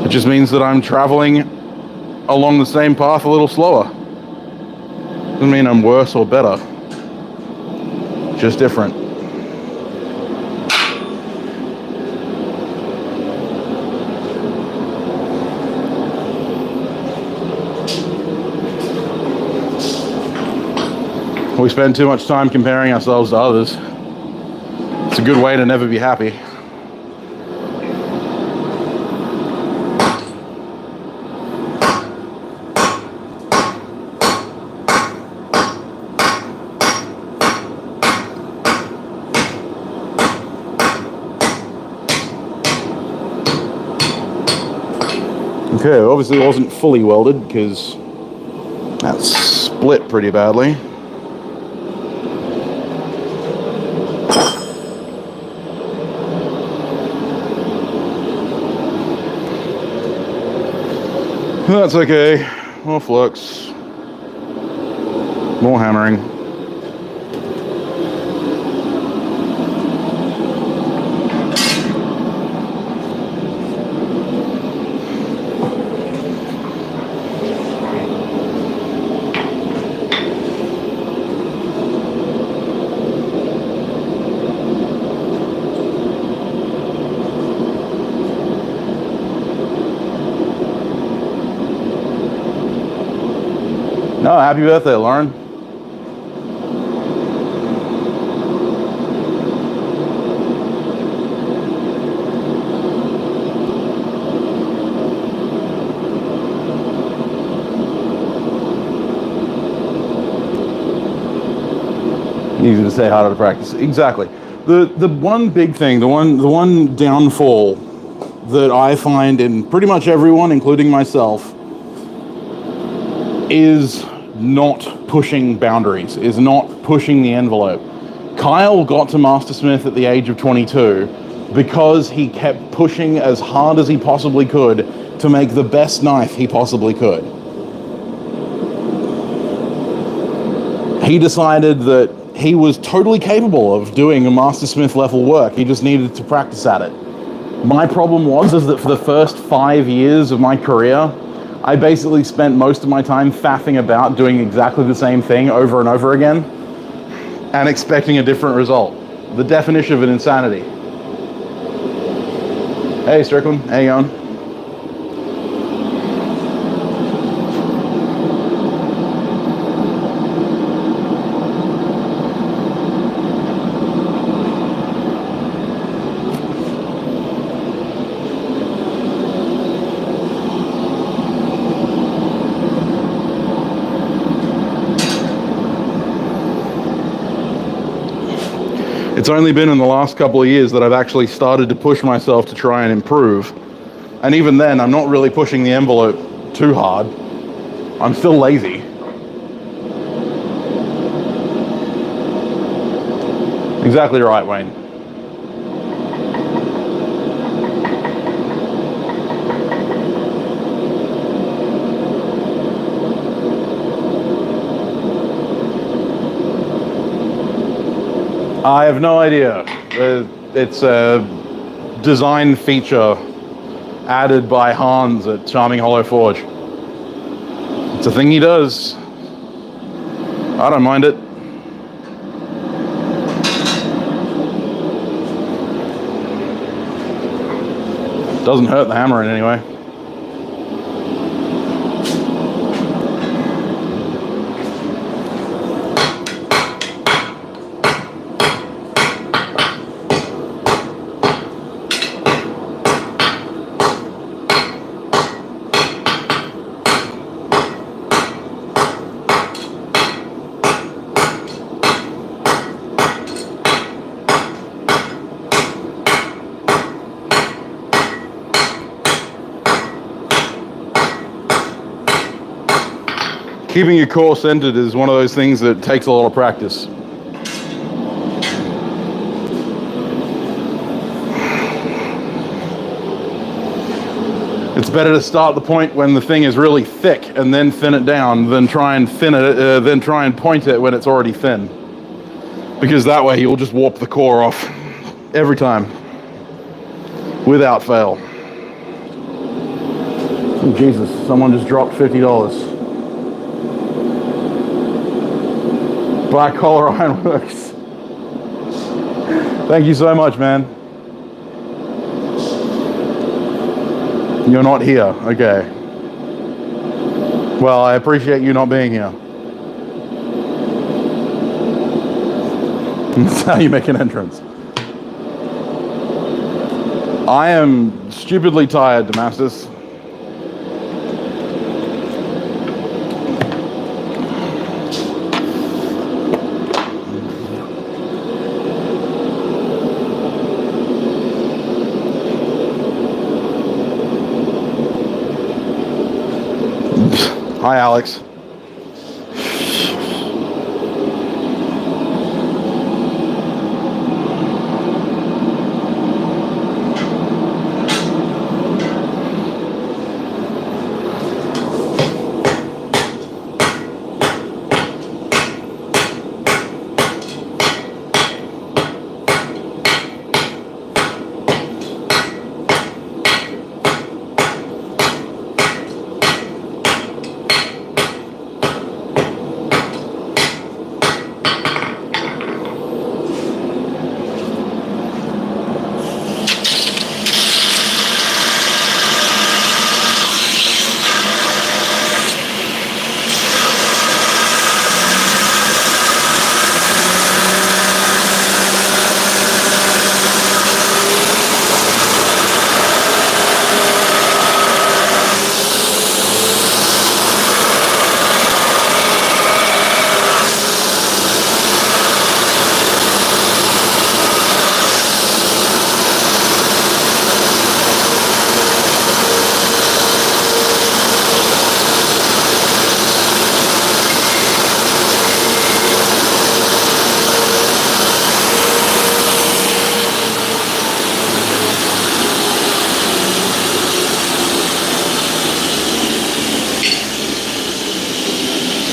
Speaker 1: It just means that I'm traveling along the same path a little slower. Doesn't mean I'm worse or better. Just different. We spend too much time comparing ourselves to others. It's a good way to never be happy. Okay, obviously it wasn't fully welded because that split pretty badly. That's okay. More flux. More hammering. No, happy birthday, Lauren. Easy to say, harder to practice. Exactly. The one big thing, the one downfall that I find in pretty much everyone, including myself, is not pushing boundaries, is not pushing the envelope. Kyle got to Mastersmith at the age of 22 because he kept pushing as hard as he possibly could to make the best knife he possibly could. He decided that he was totally capable of doing a Mastersmith level work. He just needed to practice at it. My problem was that for the first 5 years of my career, I basically spent most of my time faffing about doing exactly the same thing over and over again and expecting a different result. The definition of an insanity. Hey Strickland, how you going? It's only been in the last couple of years that I've actually started to push myself to try and improve. And even then, I'm not really pushing the envelope too hard. I'm still lazy. Exactly right, Wayne. I have no idea. It's a design feature added by Hans at Charming Hollow Forge. It's a thing he does. I don't mind it. Doesn't hurt the hammer in any way. Keeping your core centered is one of those things that takes a lot of practice. It's better to start the point when the thing is really thick and then thin it down than try and then try and point it when it's already thin. Because that way you'll just warp the core off every time, without fail. Oh, Jesus, someone just dropped $50. Black Collar Ironworks. Thank you so much, man. You're not here, okay. Well, I appreciate you not being here. That's how you make an entrance. I am stupidly tired, Damascus. Hi, Alex.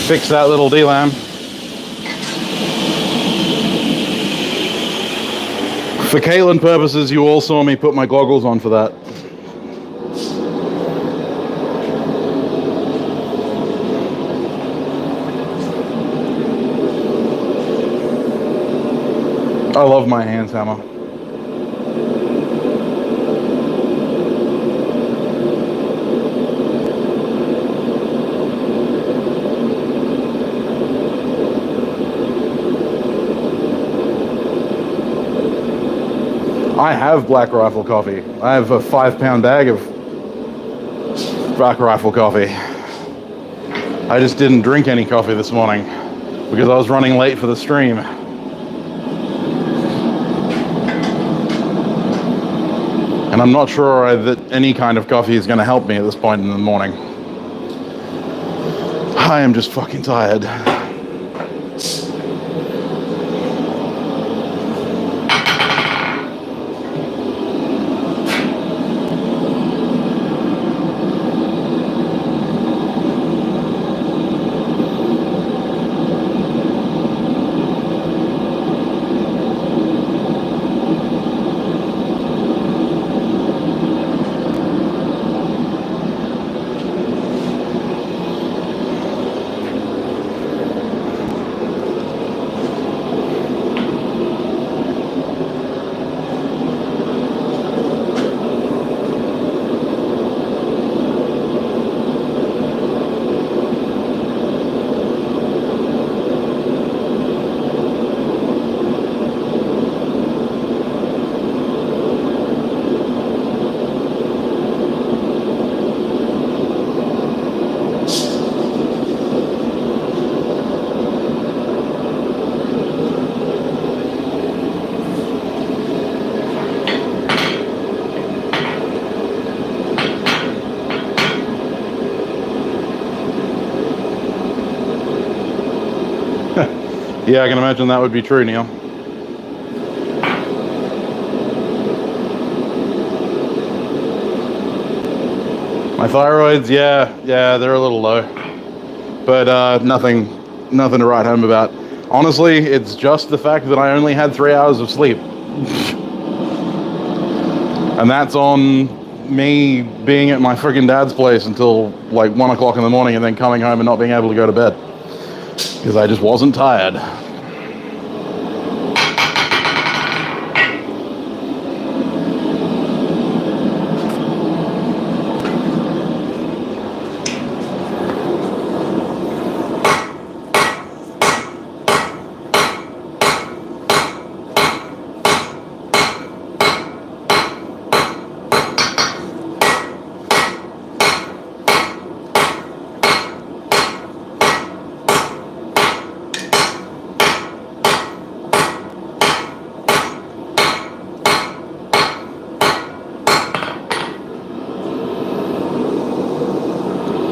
Speaker 1: Fix that little D-lam. For Caitlin purposes, you all saw me put my goggles on for that. I love my hand hammer. I have Black Rifle coffee. I have a 5-pound bag of Black Rifle coffee. I just didn't drink any coffee this morning because I was running late for the stream. And I'm not sure that any kind of coffee is going to help me at this point in the morning. I am just fucking tired. Yeah, I can imagine that would be true, Neil. My thyroids, yeah, they're a little low, but nothing to write home about. Honestly, it's just the fact that I only had 3 hours of sleep. And that's on me being at my friggin' dad's place until like 1 o'clock in the morning and then coming home and not being able to go to bed. Because I just wasn't tired.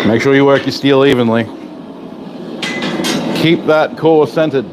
Speaker 1: Make sure you work your steel evenly. Keep that core centered.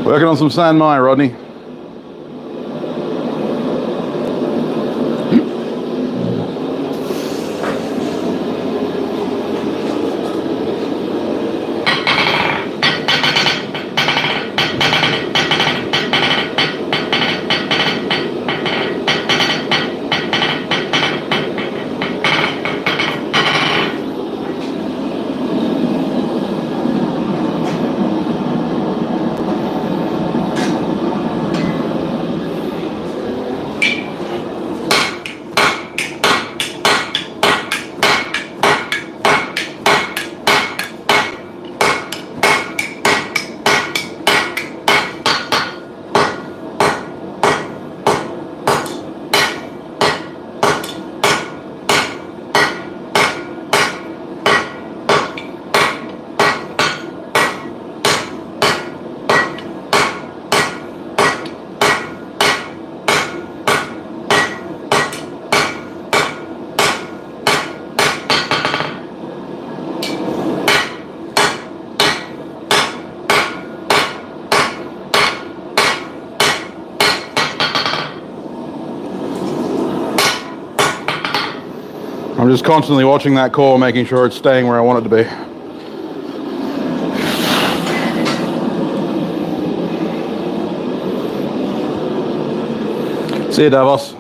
Speaker 1: Working on some sand mine, Rodney. I'm just constantly watching that core, making sure it's staying where I want it to be. See you, Davos.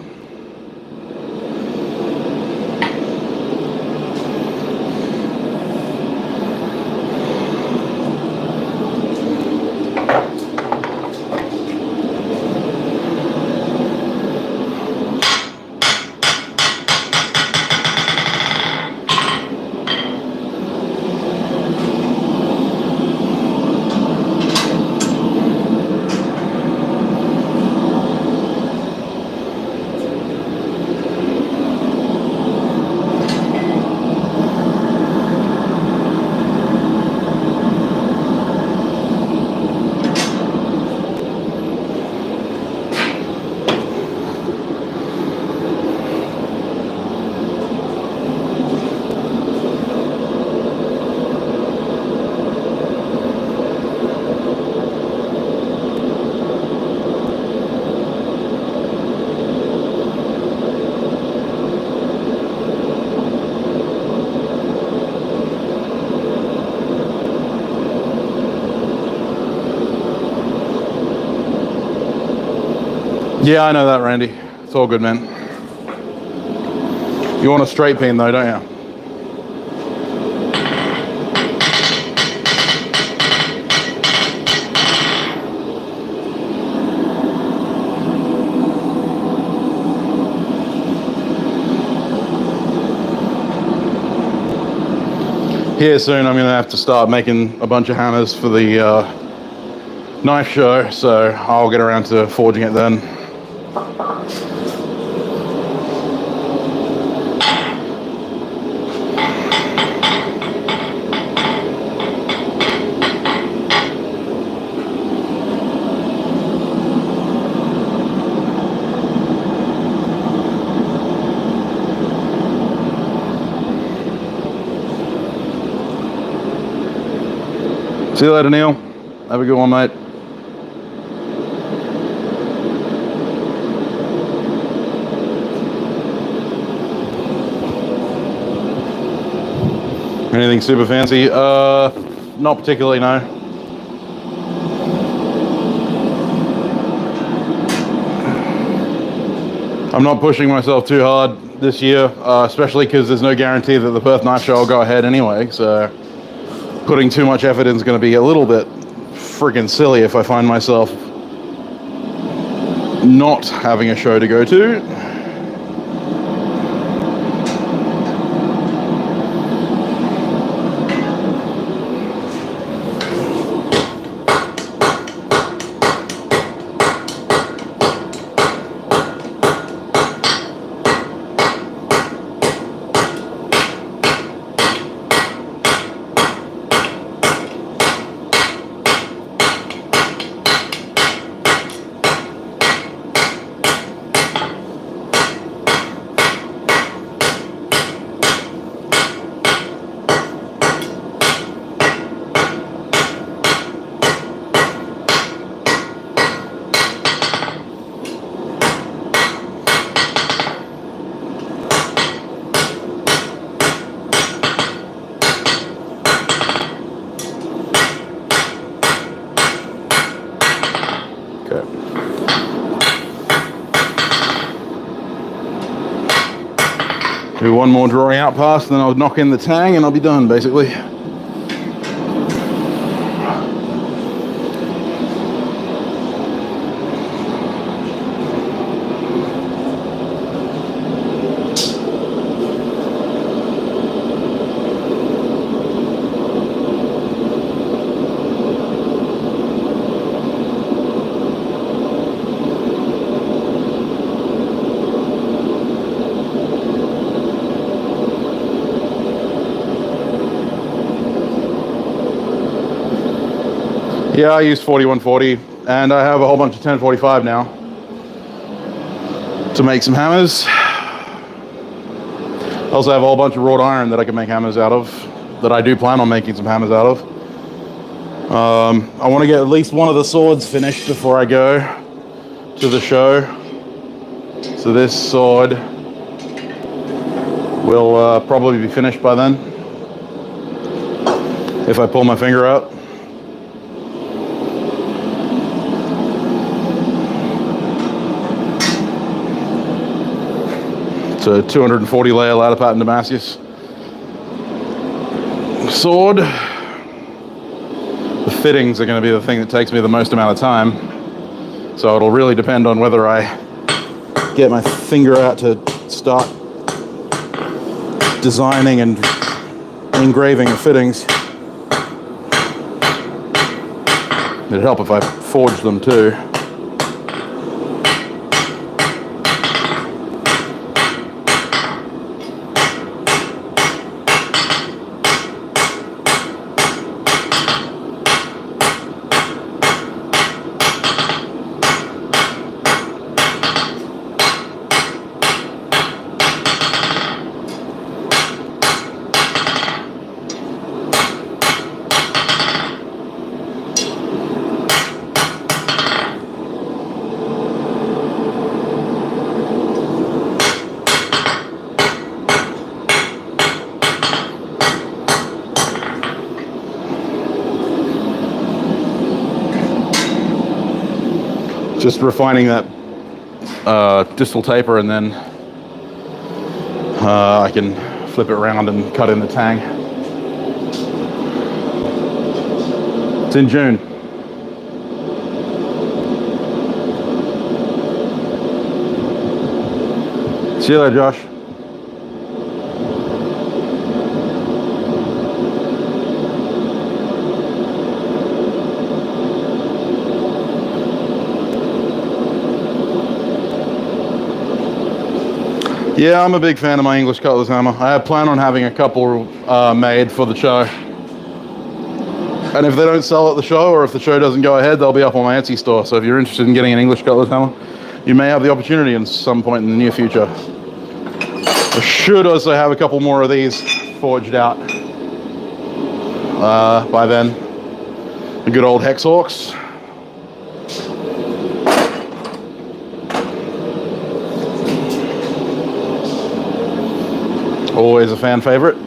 Speaker 1: Yeah, I know that, Randy. It's all good, man. You want a straight peen though, don't you? Here soon I'm going to have to start making a bunch of hammers for the knife show, so I'll get around to forging it then. See you later, Neil. Have a good one, mate. Anything super fancy? Not particularly, no. I'm not pushing myself too hard this year, especially because there's no guarantee that the Perth knife show will go ahead anyway, so putting too much effort in is going to be a little bit freaking silly if I find myself not having a show to go to. Do one more drawing out pass, then I'll knock in the tang and I'll be done, basically. Yeah, I use 4140, and I have a whole bunch of 1045 now to make some hammers. I also have a whole bunch of wrought iron that I can make hammers out of, that I do plan on making some hammers out of. I want to get at least one of the swords finished before I go to the show. So this sword will probably be finished by then, if I pull my finger out. A 240 layer ladder pattern Damascus sword. The fittings are going to be the thing that takes me the most amount of time, so it'll really depend on whether I get my finger out to start designing and engraving the fittings. It'd help if I forged them too. Just refining that distal taper, and then I can flip it around and cut in the tang. It's in June. See you later, Josh. Yeah, I'm a big fan of my English cutlass hammer. I plan on having a couple made for the show. And if they don't sell at the show, or if the show doesn't go ahead, they'll be up on my Etsy store. So if you're interested in getting an English cutlass hammer, you may have the opportunity in some point in the near future. I should also have a couple more of these forged out by then. The good old hex hawks. Always a fan favorite.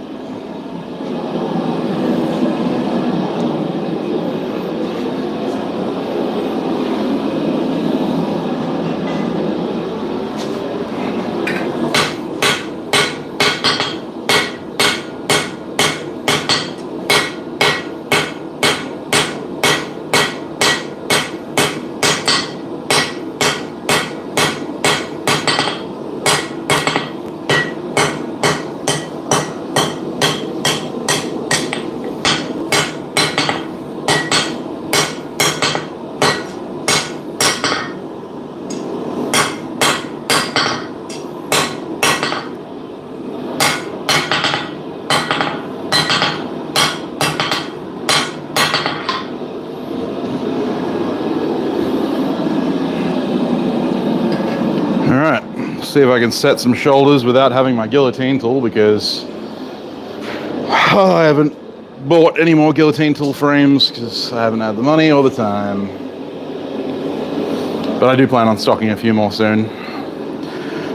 Speaker 1: See if I can set some shoulders without having my guillotine tool, because I haven't bought any more guillotine tool frames because I haven't had the money or the time. But I do plan on stocking a few more soon,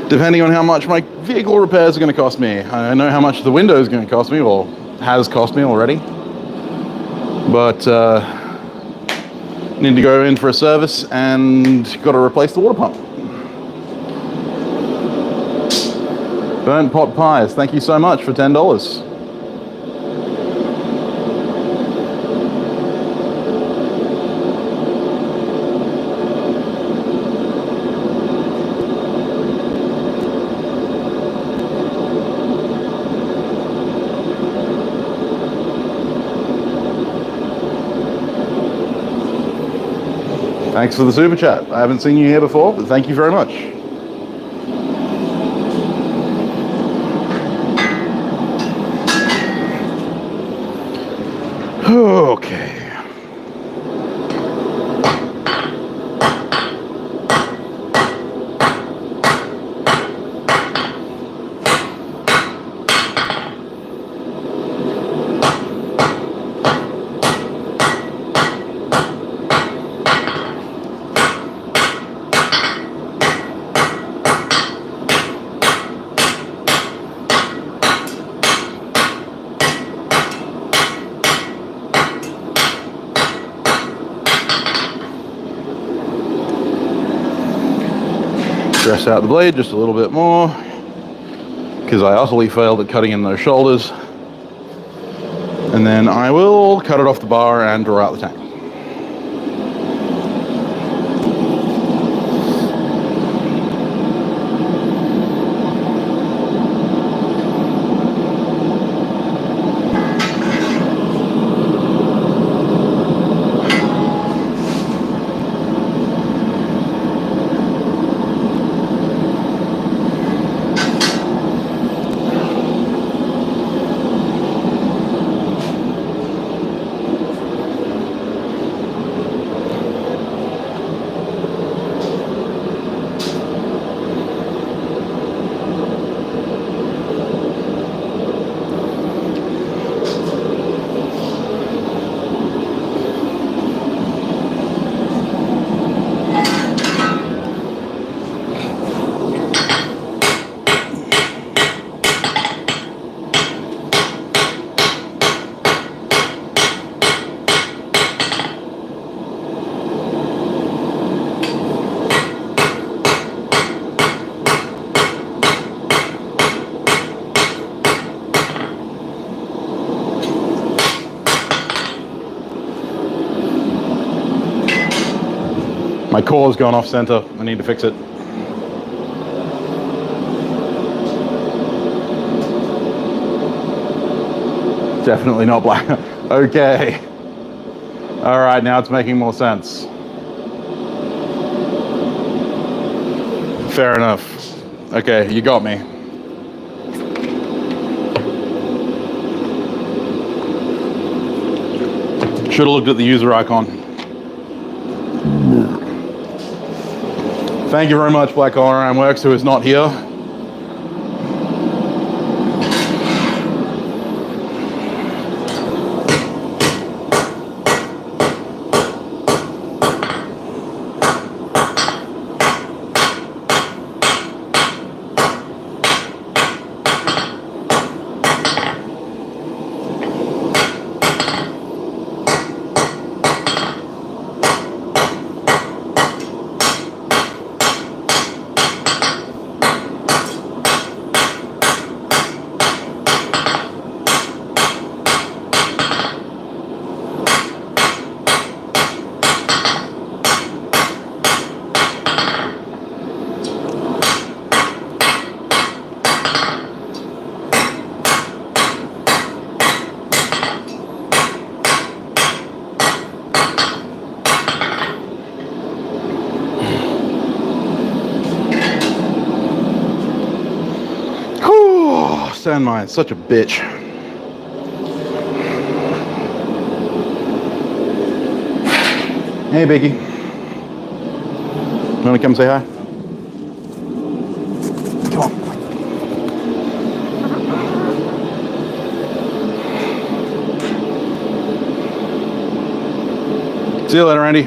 Speaker 1: depending on how much my vehicle repairs are going to cost me. I know how much the window is going to cost me, or has cost me already, but need to go in for a service and got to replace the water pump. Burnt pot pies, thank you so much for $10. Thanks for the super chat. I haven't seen you here before, but thank you very much. Okay. Dress out the blade just a little bit more, because I utterly failed at cutting in those shoulders. And then I will cut it off the bar and draw out the tank. My core's gone off center. I need to fix it. Definitely not black. Okay. All right, now it's making more sense. Fair enough. Okay, you got me. Should have looked at the user icon. Thank you very much, Black Collar Ironworks, who is not here. sand mine, such a bitch. Hey, Biggie. You wanna come say hi? Come on. See you later, Andy.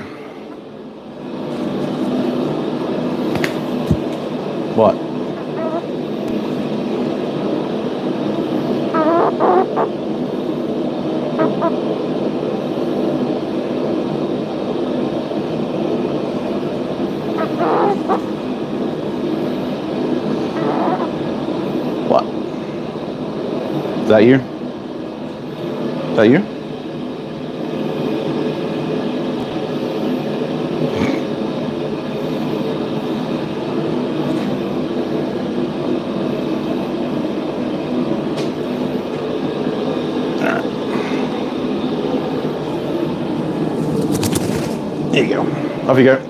Speaker 1: What? What? Is that you? Is that you? There you go. Off you go.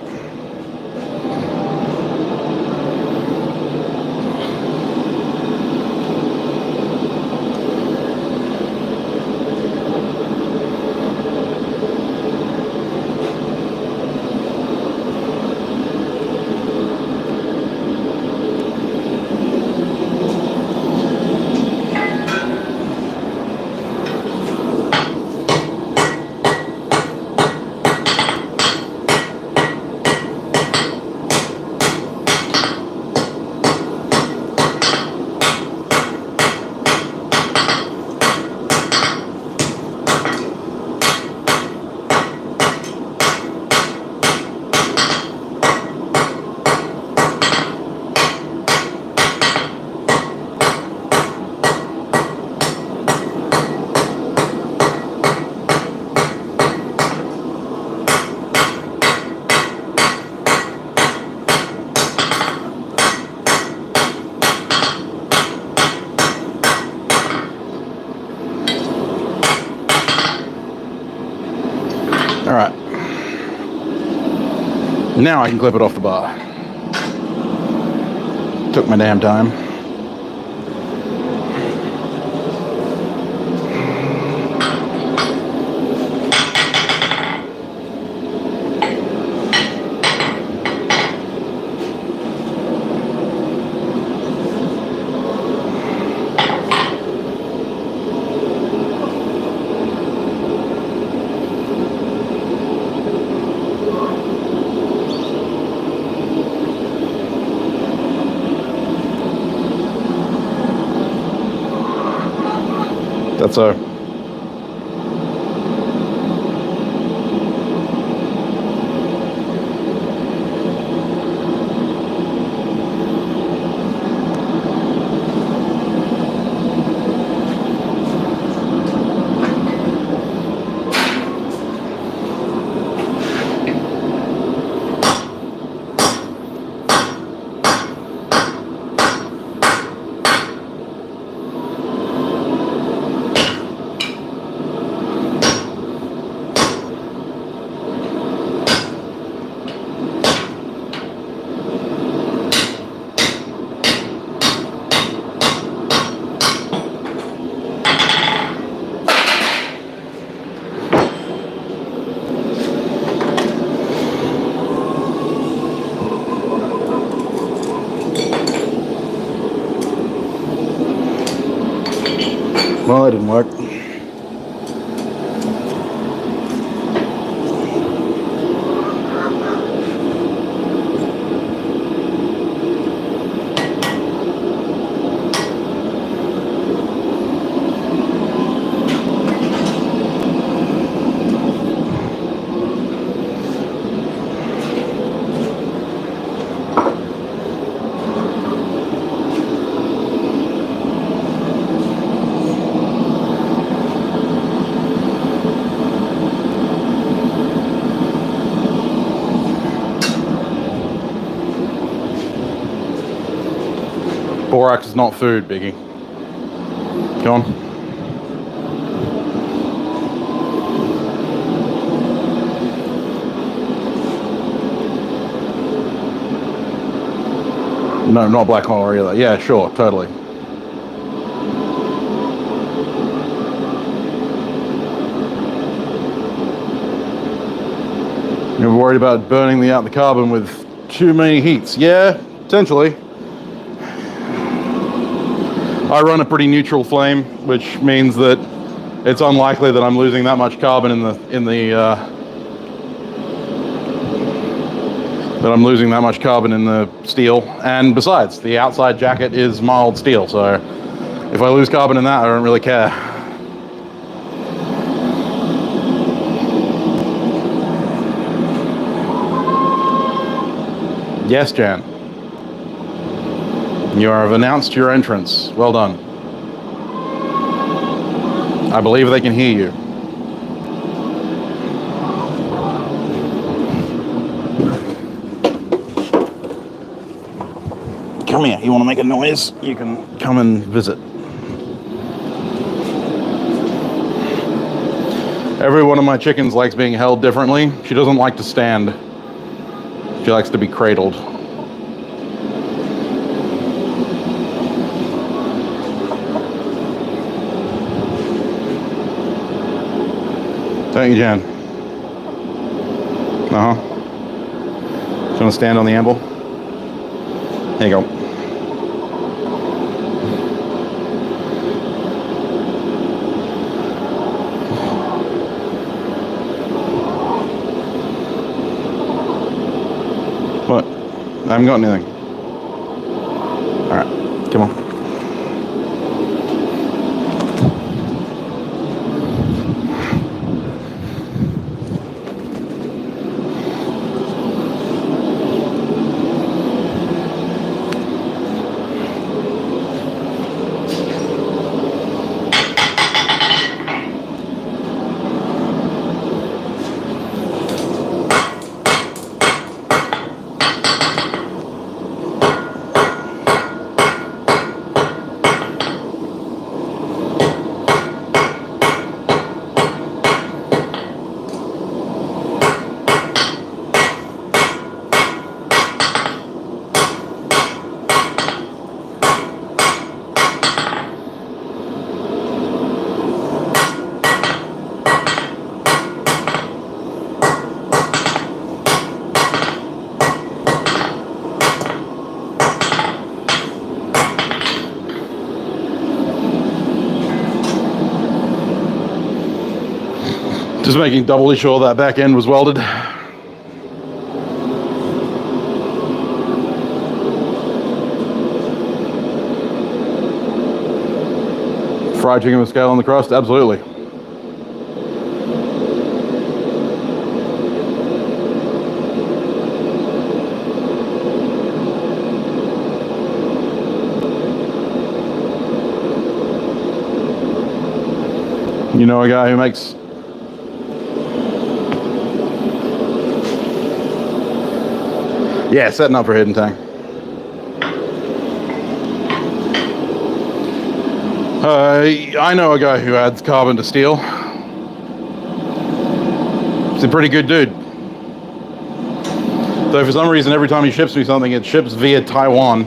Speaker 1: All right. Now I can clip it off the bar. Took my damn time. That's a well, it didn't work. Borax is not food, Biggie. Come on. No, not black hole either. Yeah, sure, totally. You're worried about burning out the carbon with too many heats. Yeah, potentially. I run a pretty neutral flame, which means that it's unlikely that I'm losing that much carbon in the steel. And besides, the outside jacket is mild steel, so if I lose carbon in that, I don't really care. Yes, Jan. You have announced your entrance. Well done. I believe they can hear you. Come here. You want to make a noise? You can come and visit. Every one of my chickens likes being held differently. She doesn't like to stand. She likes to be cradled. Don't you, Jan? Uh-huh. Do you want to stand on the anvil? There you go. What? I haven't got anything. Alright, come on. Just making doubly sure that back end was welded. Fried chicken with scale on the crust? Absolutely. You know a guy who makes setting up for hidden tank. I know a guy who adds carbon to steel. He's a pretty good dude. Though for some reason, every time he ships me something, it ships via Taiwan.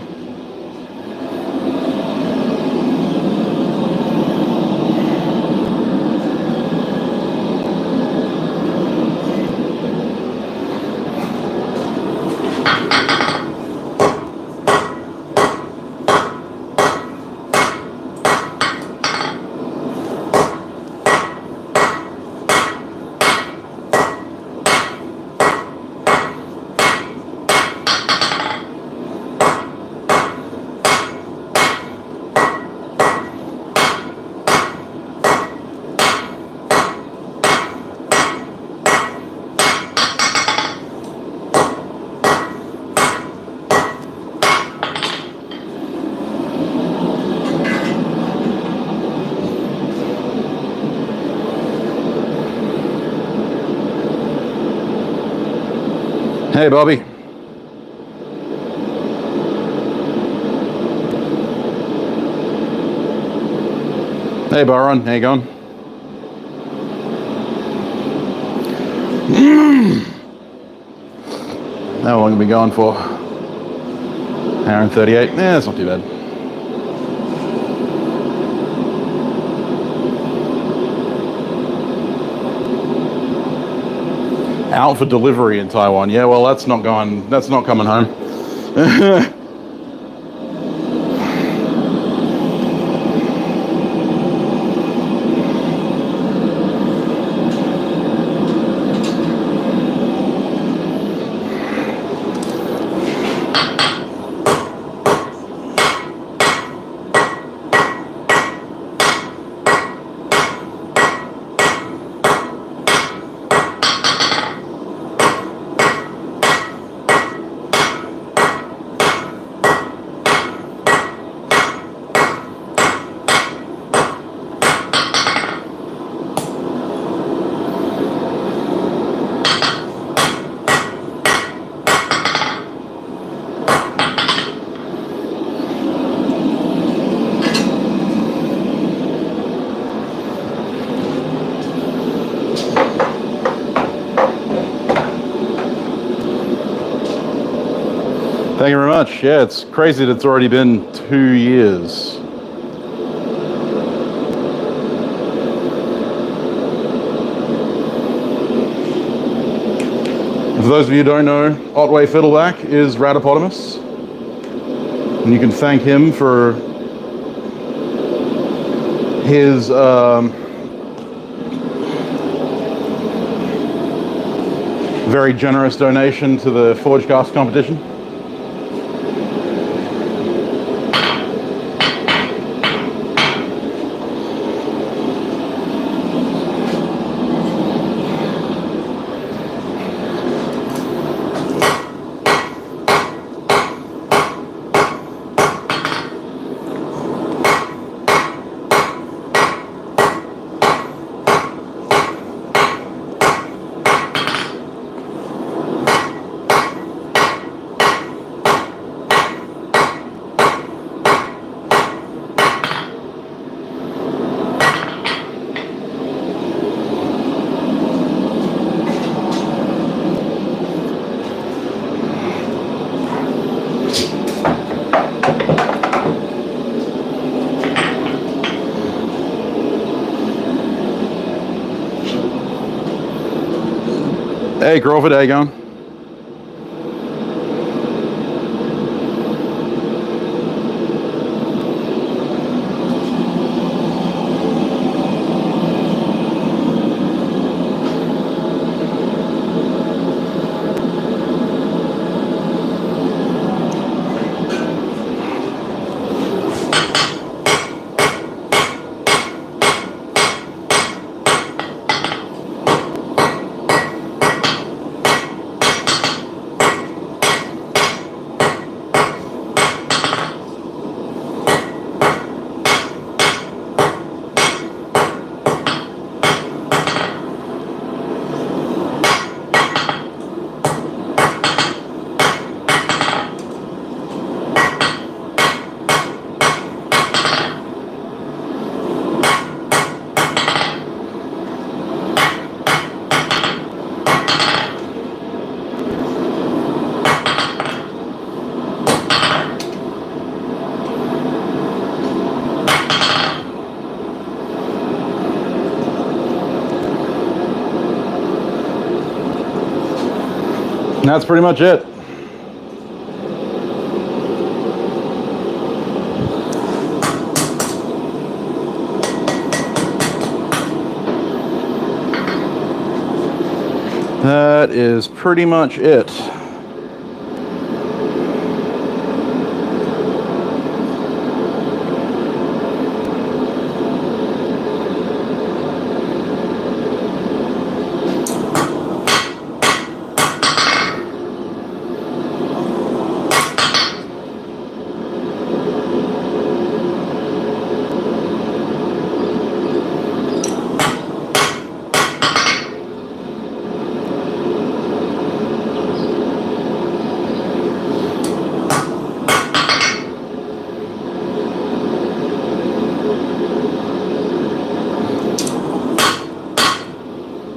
Speaker 1: Hey, Bobby. Hey, Baron. How you going? How long have we been going for? Hour and 38. Yeah, that's not too bad. Out for delivery in Taiwan. Yeah, well, that's not coming home. Thank you very much. Yeah, it's crazy that it's already been 2 years. For those of you who don't know, Otway Fiddleback is Radipotamus. And you can thank him for his very generous donation to the Forge Cast competition. Hey Crawford, how you going? And that's pretty much it. That is pretty much it.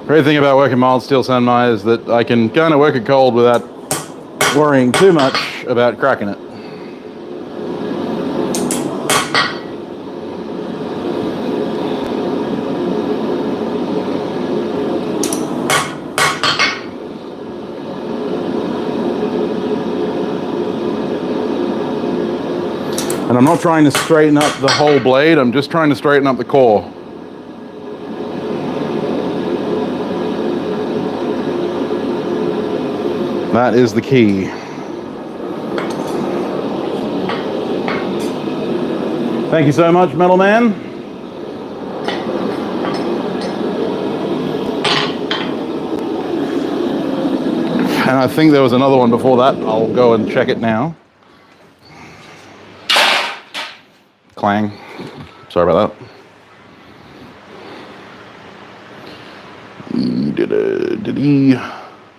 Speaker 1: Great thing about working mild steel sand mine is that I can kind of work it cold without worrying too much about cracking it. And I'm not trying to straighten up the whole blade, I'm just trying to straighten up the core. That is the key. Thank you so much, Metal Man. And I think there was another one before that. I'll go and check it now. Clang. Sorry about that.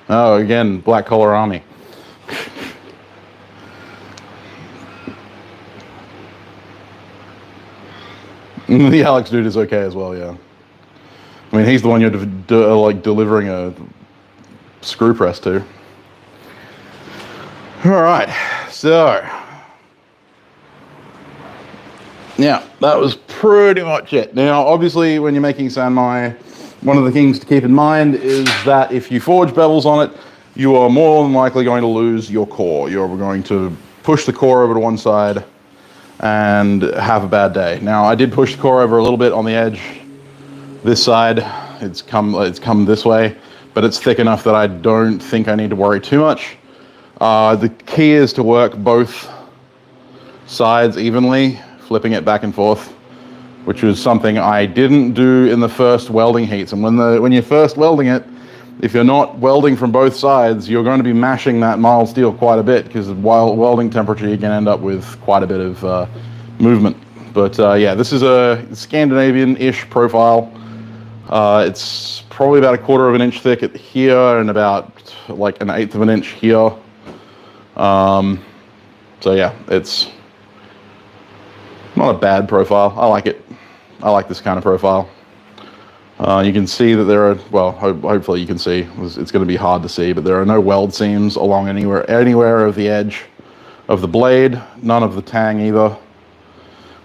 Speaker 1: Oh, again, Black Collar Army. The Alex dude is okay as well, yeah. I mean, he's the one you're like delivering a screw press to. All right, so yeah, that was pretty much it. Now, obviously, when you're making sanmai, one of the things to keep in mind is that if you forge bevels on it, you are more than likely going to lose your core. You're going to push the core over to one side and have a bad day. Now, I did push the core over a little bit on the edge. This side, it's come this way, but it's thick enough that I don't think I need to worry too much. The key is to work both sides evenly, flipping it back and forth, which was something I didn't do in the first welding heats. And when you're first welding it, if you're not welding from both sides, you're going to be mashing that mild steel quite a bit, because while welding temperature, you can end up with quite a bit of movement. But yeah, this is a Scandinavian-ish profile. It's probably about 1/4 of an inch thick at here and about like 1/8 of an inch here. So yeah, it's not a bad profile. I like it. I like this kind of profile. You can see that there are, well, hopefully you can see, it's going to be hard to see, but there are no weld seams along anywhere of the edge of the blade, none of the tang either.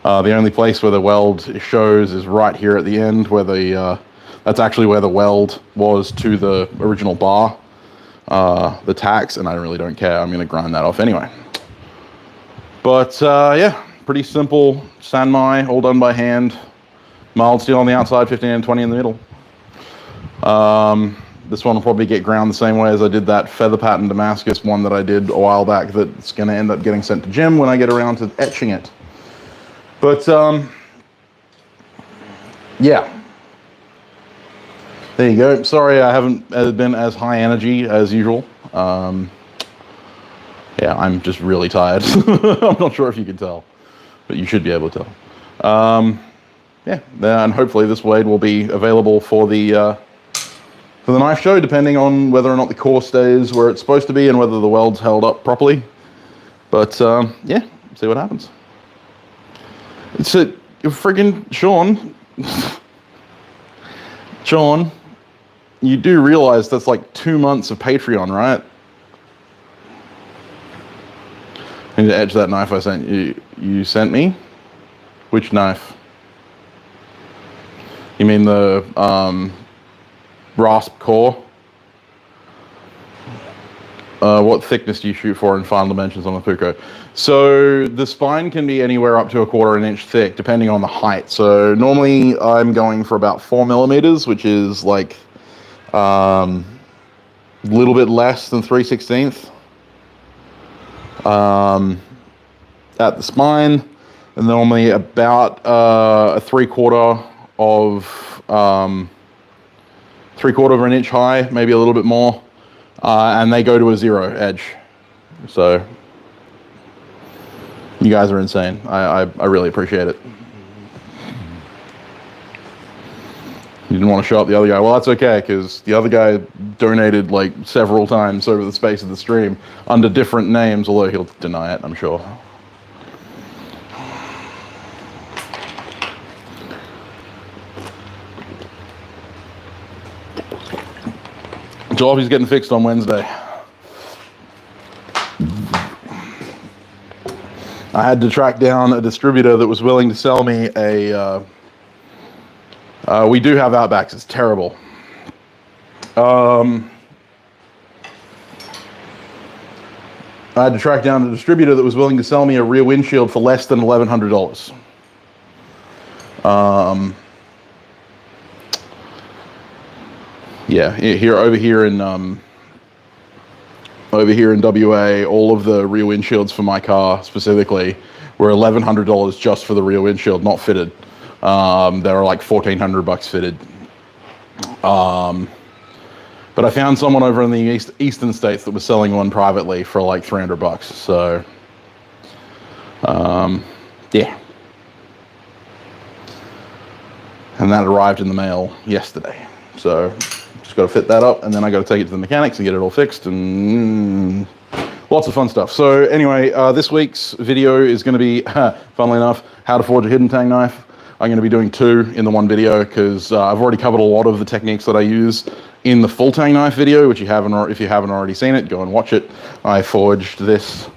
Speaker 1: The only place where the weld shows is right here at the end, where that's actually where the weld was to the original bar, the tacks, and I really don't care. I'm going to grind that off anyway. But yeah, pretty simple sanmai, all done by hand. Mild steel on the outside, 15 and 20 in the middle. This one will probably get ground the same way as I did that feather pattern Damascus one that I did a while back, that's going to end up getting sent to Jim when I get around to etching it. But yeah, there you go. Sorry I haven't been as high energy as usual. Yeah, I'm just really tired. I'm not sure if you can tell, but you should be able to tell. Yeah, and hopefully this blade will be available for the knife show, depending on whether or not the core stays where it's supposed to be and whether the weld's held up properly. But yeah, see what happens. It's a friggin' Sean. Sean, you do realize that's like 2 months of Patreon, right? I need to etch that knife I sent you. You sent me? Which knife? You mean the rasp core? What thickness do you shoot for in final dimensions on the Puko? So the spine can be anywhere up to 1/4 of an inch thick, depending on the height. So normally I'm going for about 4 millimeters, which is like a little bit less than 3/16 at the spine, and normally about a 3/4 of 3/4 of an inch high, maybe a little bit more, and they go to a 0 edge. So you guys are insane. I really appreciate it. You didn't want to show up the other guy. Well, that's okay, because the other guy donated like several times over the space of the stream under different names, although he'll deny it, I'm sure. Job is getting fixed on Wednesday. I had to track down a distributor that was willing to sell me a we do have Outbacks, it's terrible. I had to track down a distributor that was willing to sell me a rear windshield for less than $1,100. Yeah, over here in WA, all of the rear windshields for my car specifically were $1,100 just for the rear windshield, not fitted. They were like $1,400 fitted. But I found someone over in the eastern states that was selling one privately for like $300. So, yeah. And that arrived in the mail yesterday. So, just got to fit that up, and then I got to take it to the mechanics and get it all fixed, and lots of fun stuff. So anyway, this week's video is going to be, funnily enough, how to forge a hidden tang knife. I'm going to be doing 2 in the one video because I've already covered a lot of the techniques that I use in the full tang knife video, which if you haven't already seen it, go and watch it. I forged this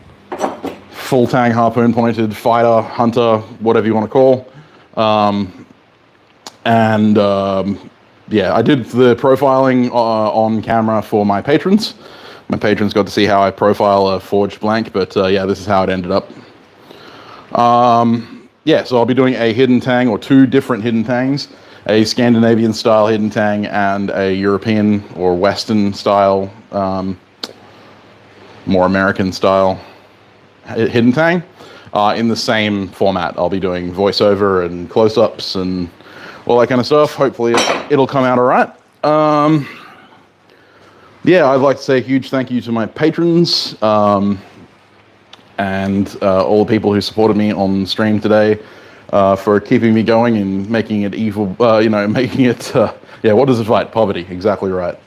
Speaker 1: full tang harpoon pointed fighter, hunter, whatever you want to call. Yeah, I did the profiling on camera for my patrons. My patrons got to see how I profile a forged blank, but yeah, this is how it ended up. Yeah, so I'll be doing a hidden tang, or 2 different hidden tangs, a Scandinavian style hidden tang and a European or Western style, more American style hidden tang, in the same format. I'll be doing voiceover and close-ups and all that kind of stuff. Hopefully it'll come out all right. Yeah, I'd like to say a huge thank you to my patrons and all the people who supported me on stream today for keeping me going and making it evil, making it, yeah, what does it fight? Poverty, exactly right.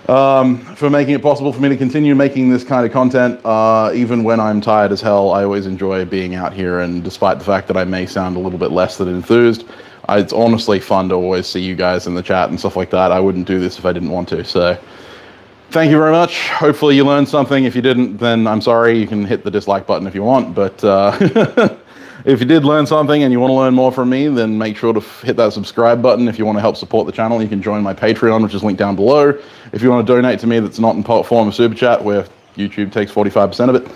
Speaker 1: For making it possible for me to continue making this kind of content, even when I'm tired as hell. I always enjoy being out here, and despite the fact that I may sound a little bit less than enthused, it's honestly fun to always see you guys in the chat and stuff like that. I wouldn't do this if I didn't want to, so thank you very much. Hopefully you learned something. If you didn't, then I'm sorry. You can hit the dislike button if you want, but if you did learn something and you want to learn more from me, then make sure to hit that subscribe button. If you want to help support the channel, you can join my Patreon, which is linked down below. If you want to donate to me that's not in form of super chat, where YouTube takes 45% of it,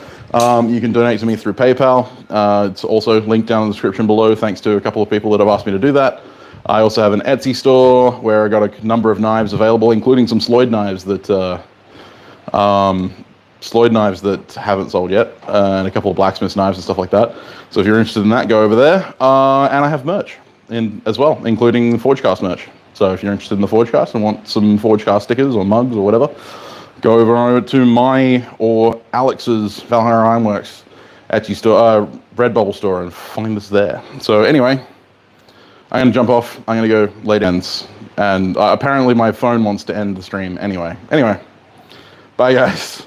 Speaker 1: you can donate to me through PayPal. It's also linked down in the description below, thanks to a couple of people that have asked me to do that. I also have an Etsy store where I got a number of knives available, including some Sloyd knives that haven't sold yet, and a couple of blacksmith knives and stuff like that. So if you're interested in that, go over there. And I have merch as well, including Forgecast merch. So if you're interested in the Forgecast and want some Forgecast stickers or mugs or whatever, go over to my or Alex's Valhalla Ironworks Etsy store, Redbubble store, and find us there. So anyway, I'm going to jump off. I'm going to go lay down. And apparently my phone wants to end the stream anyway. Anyway, bye guys.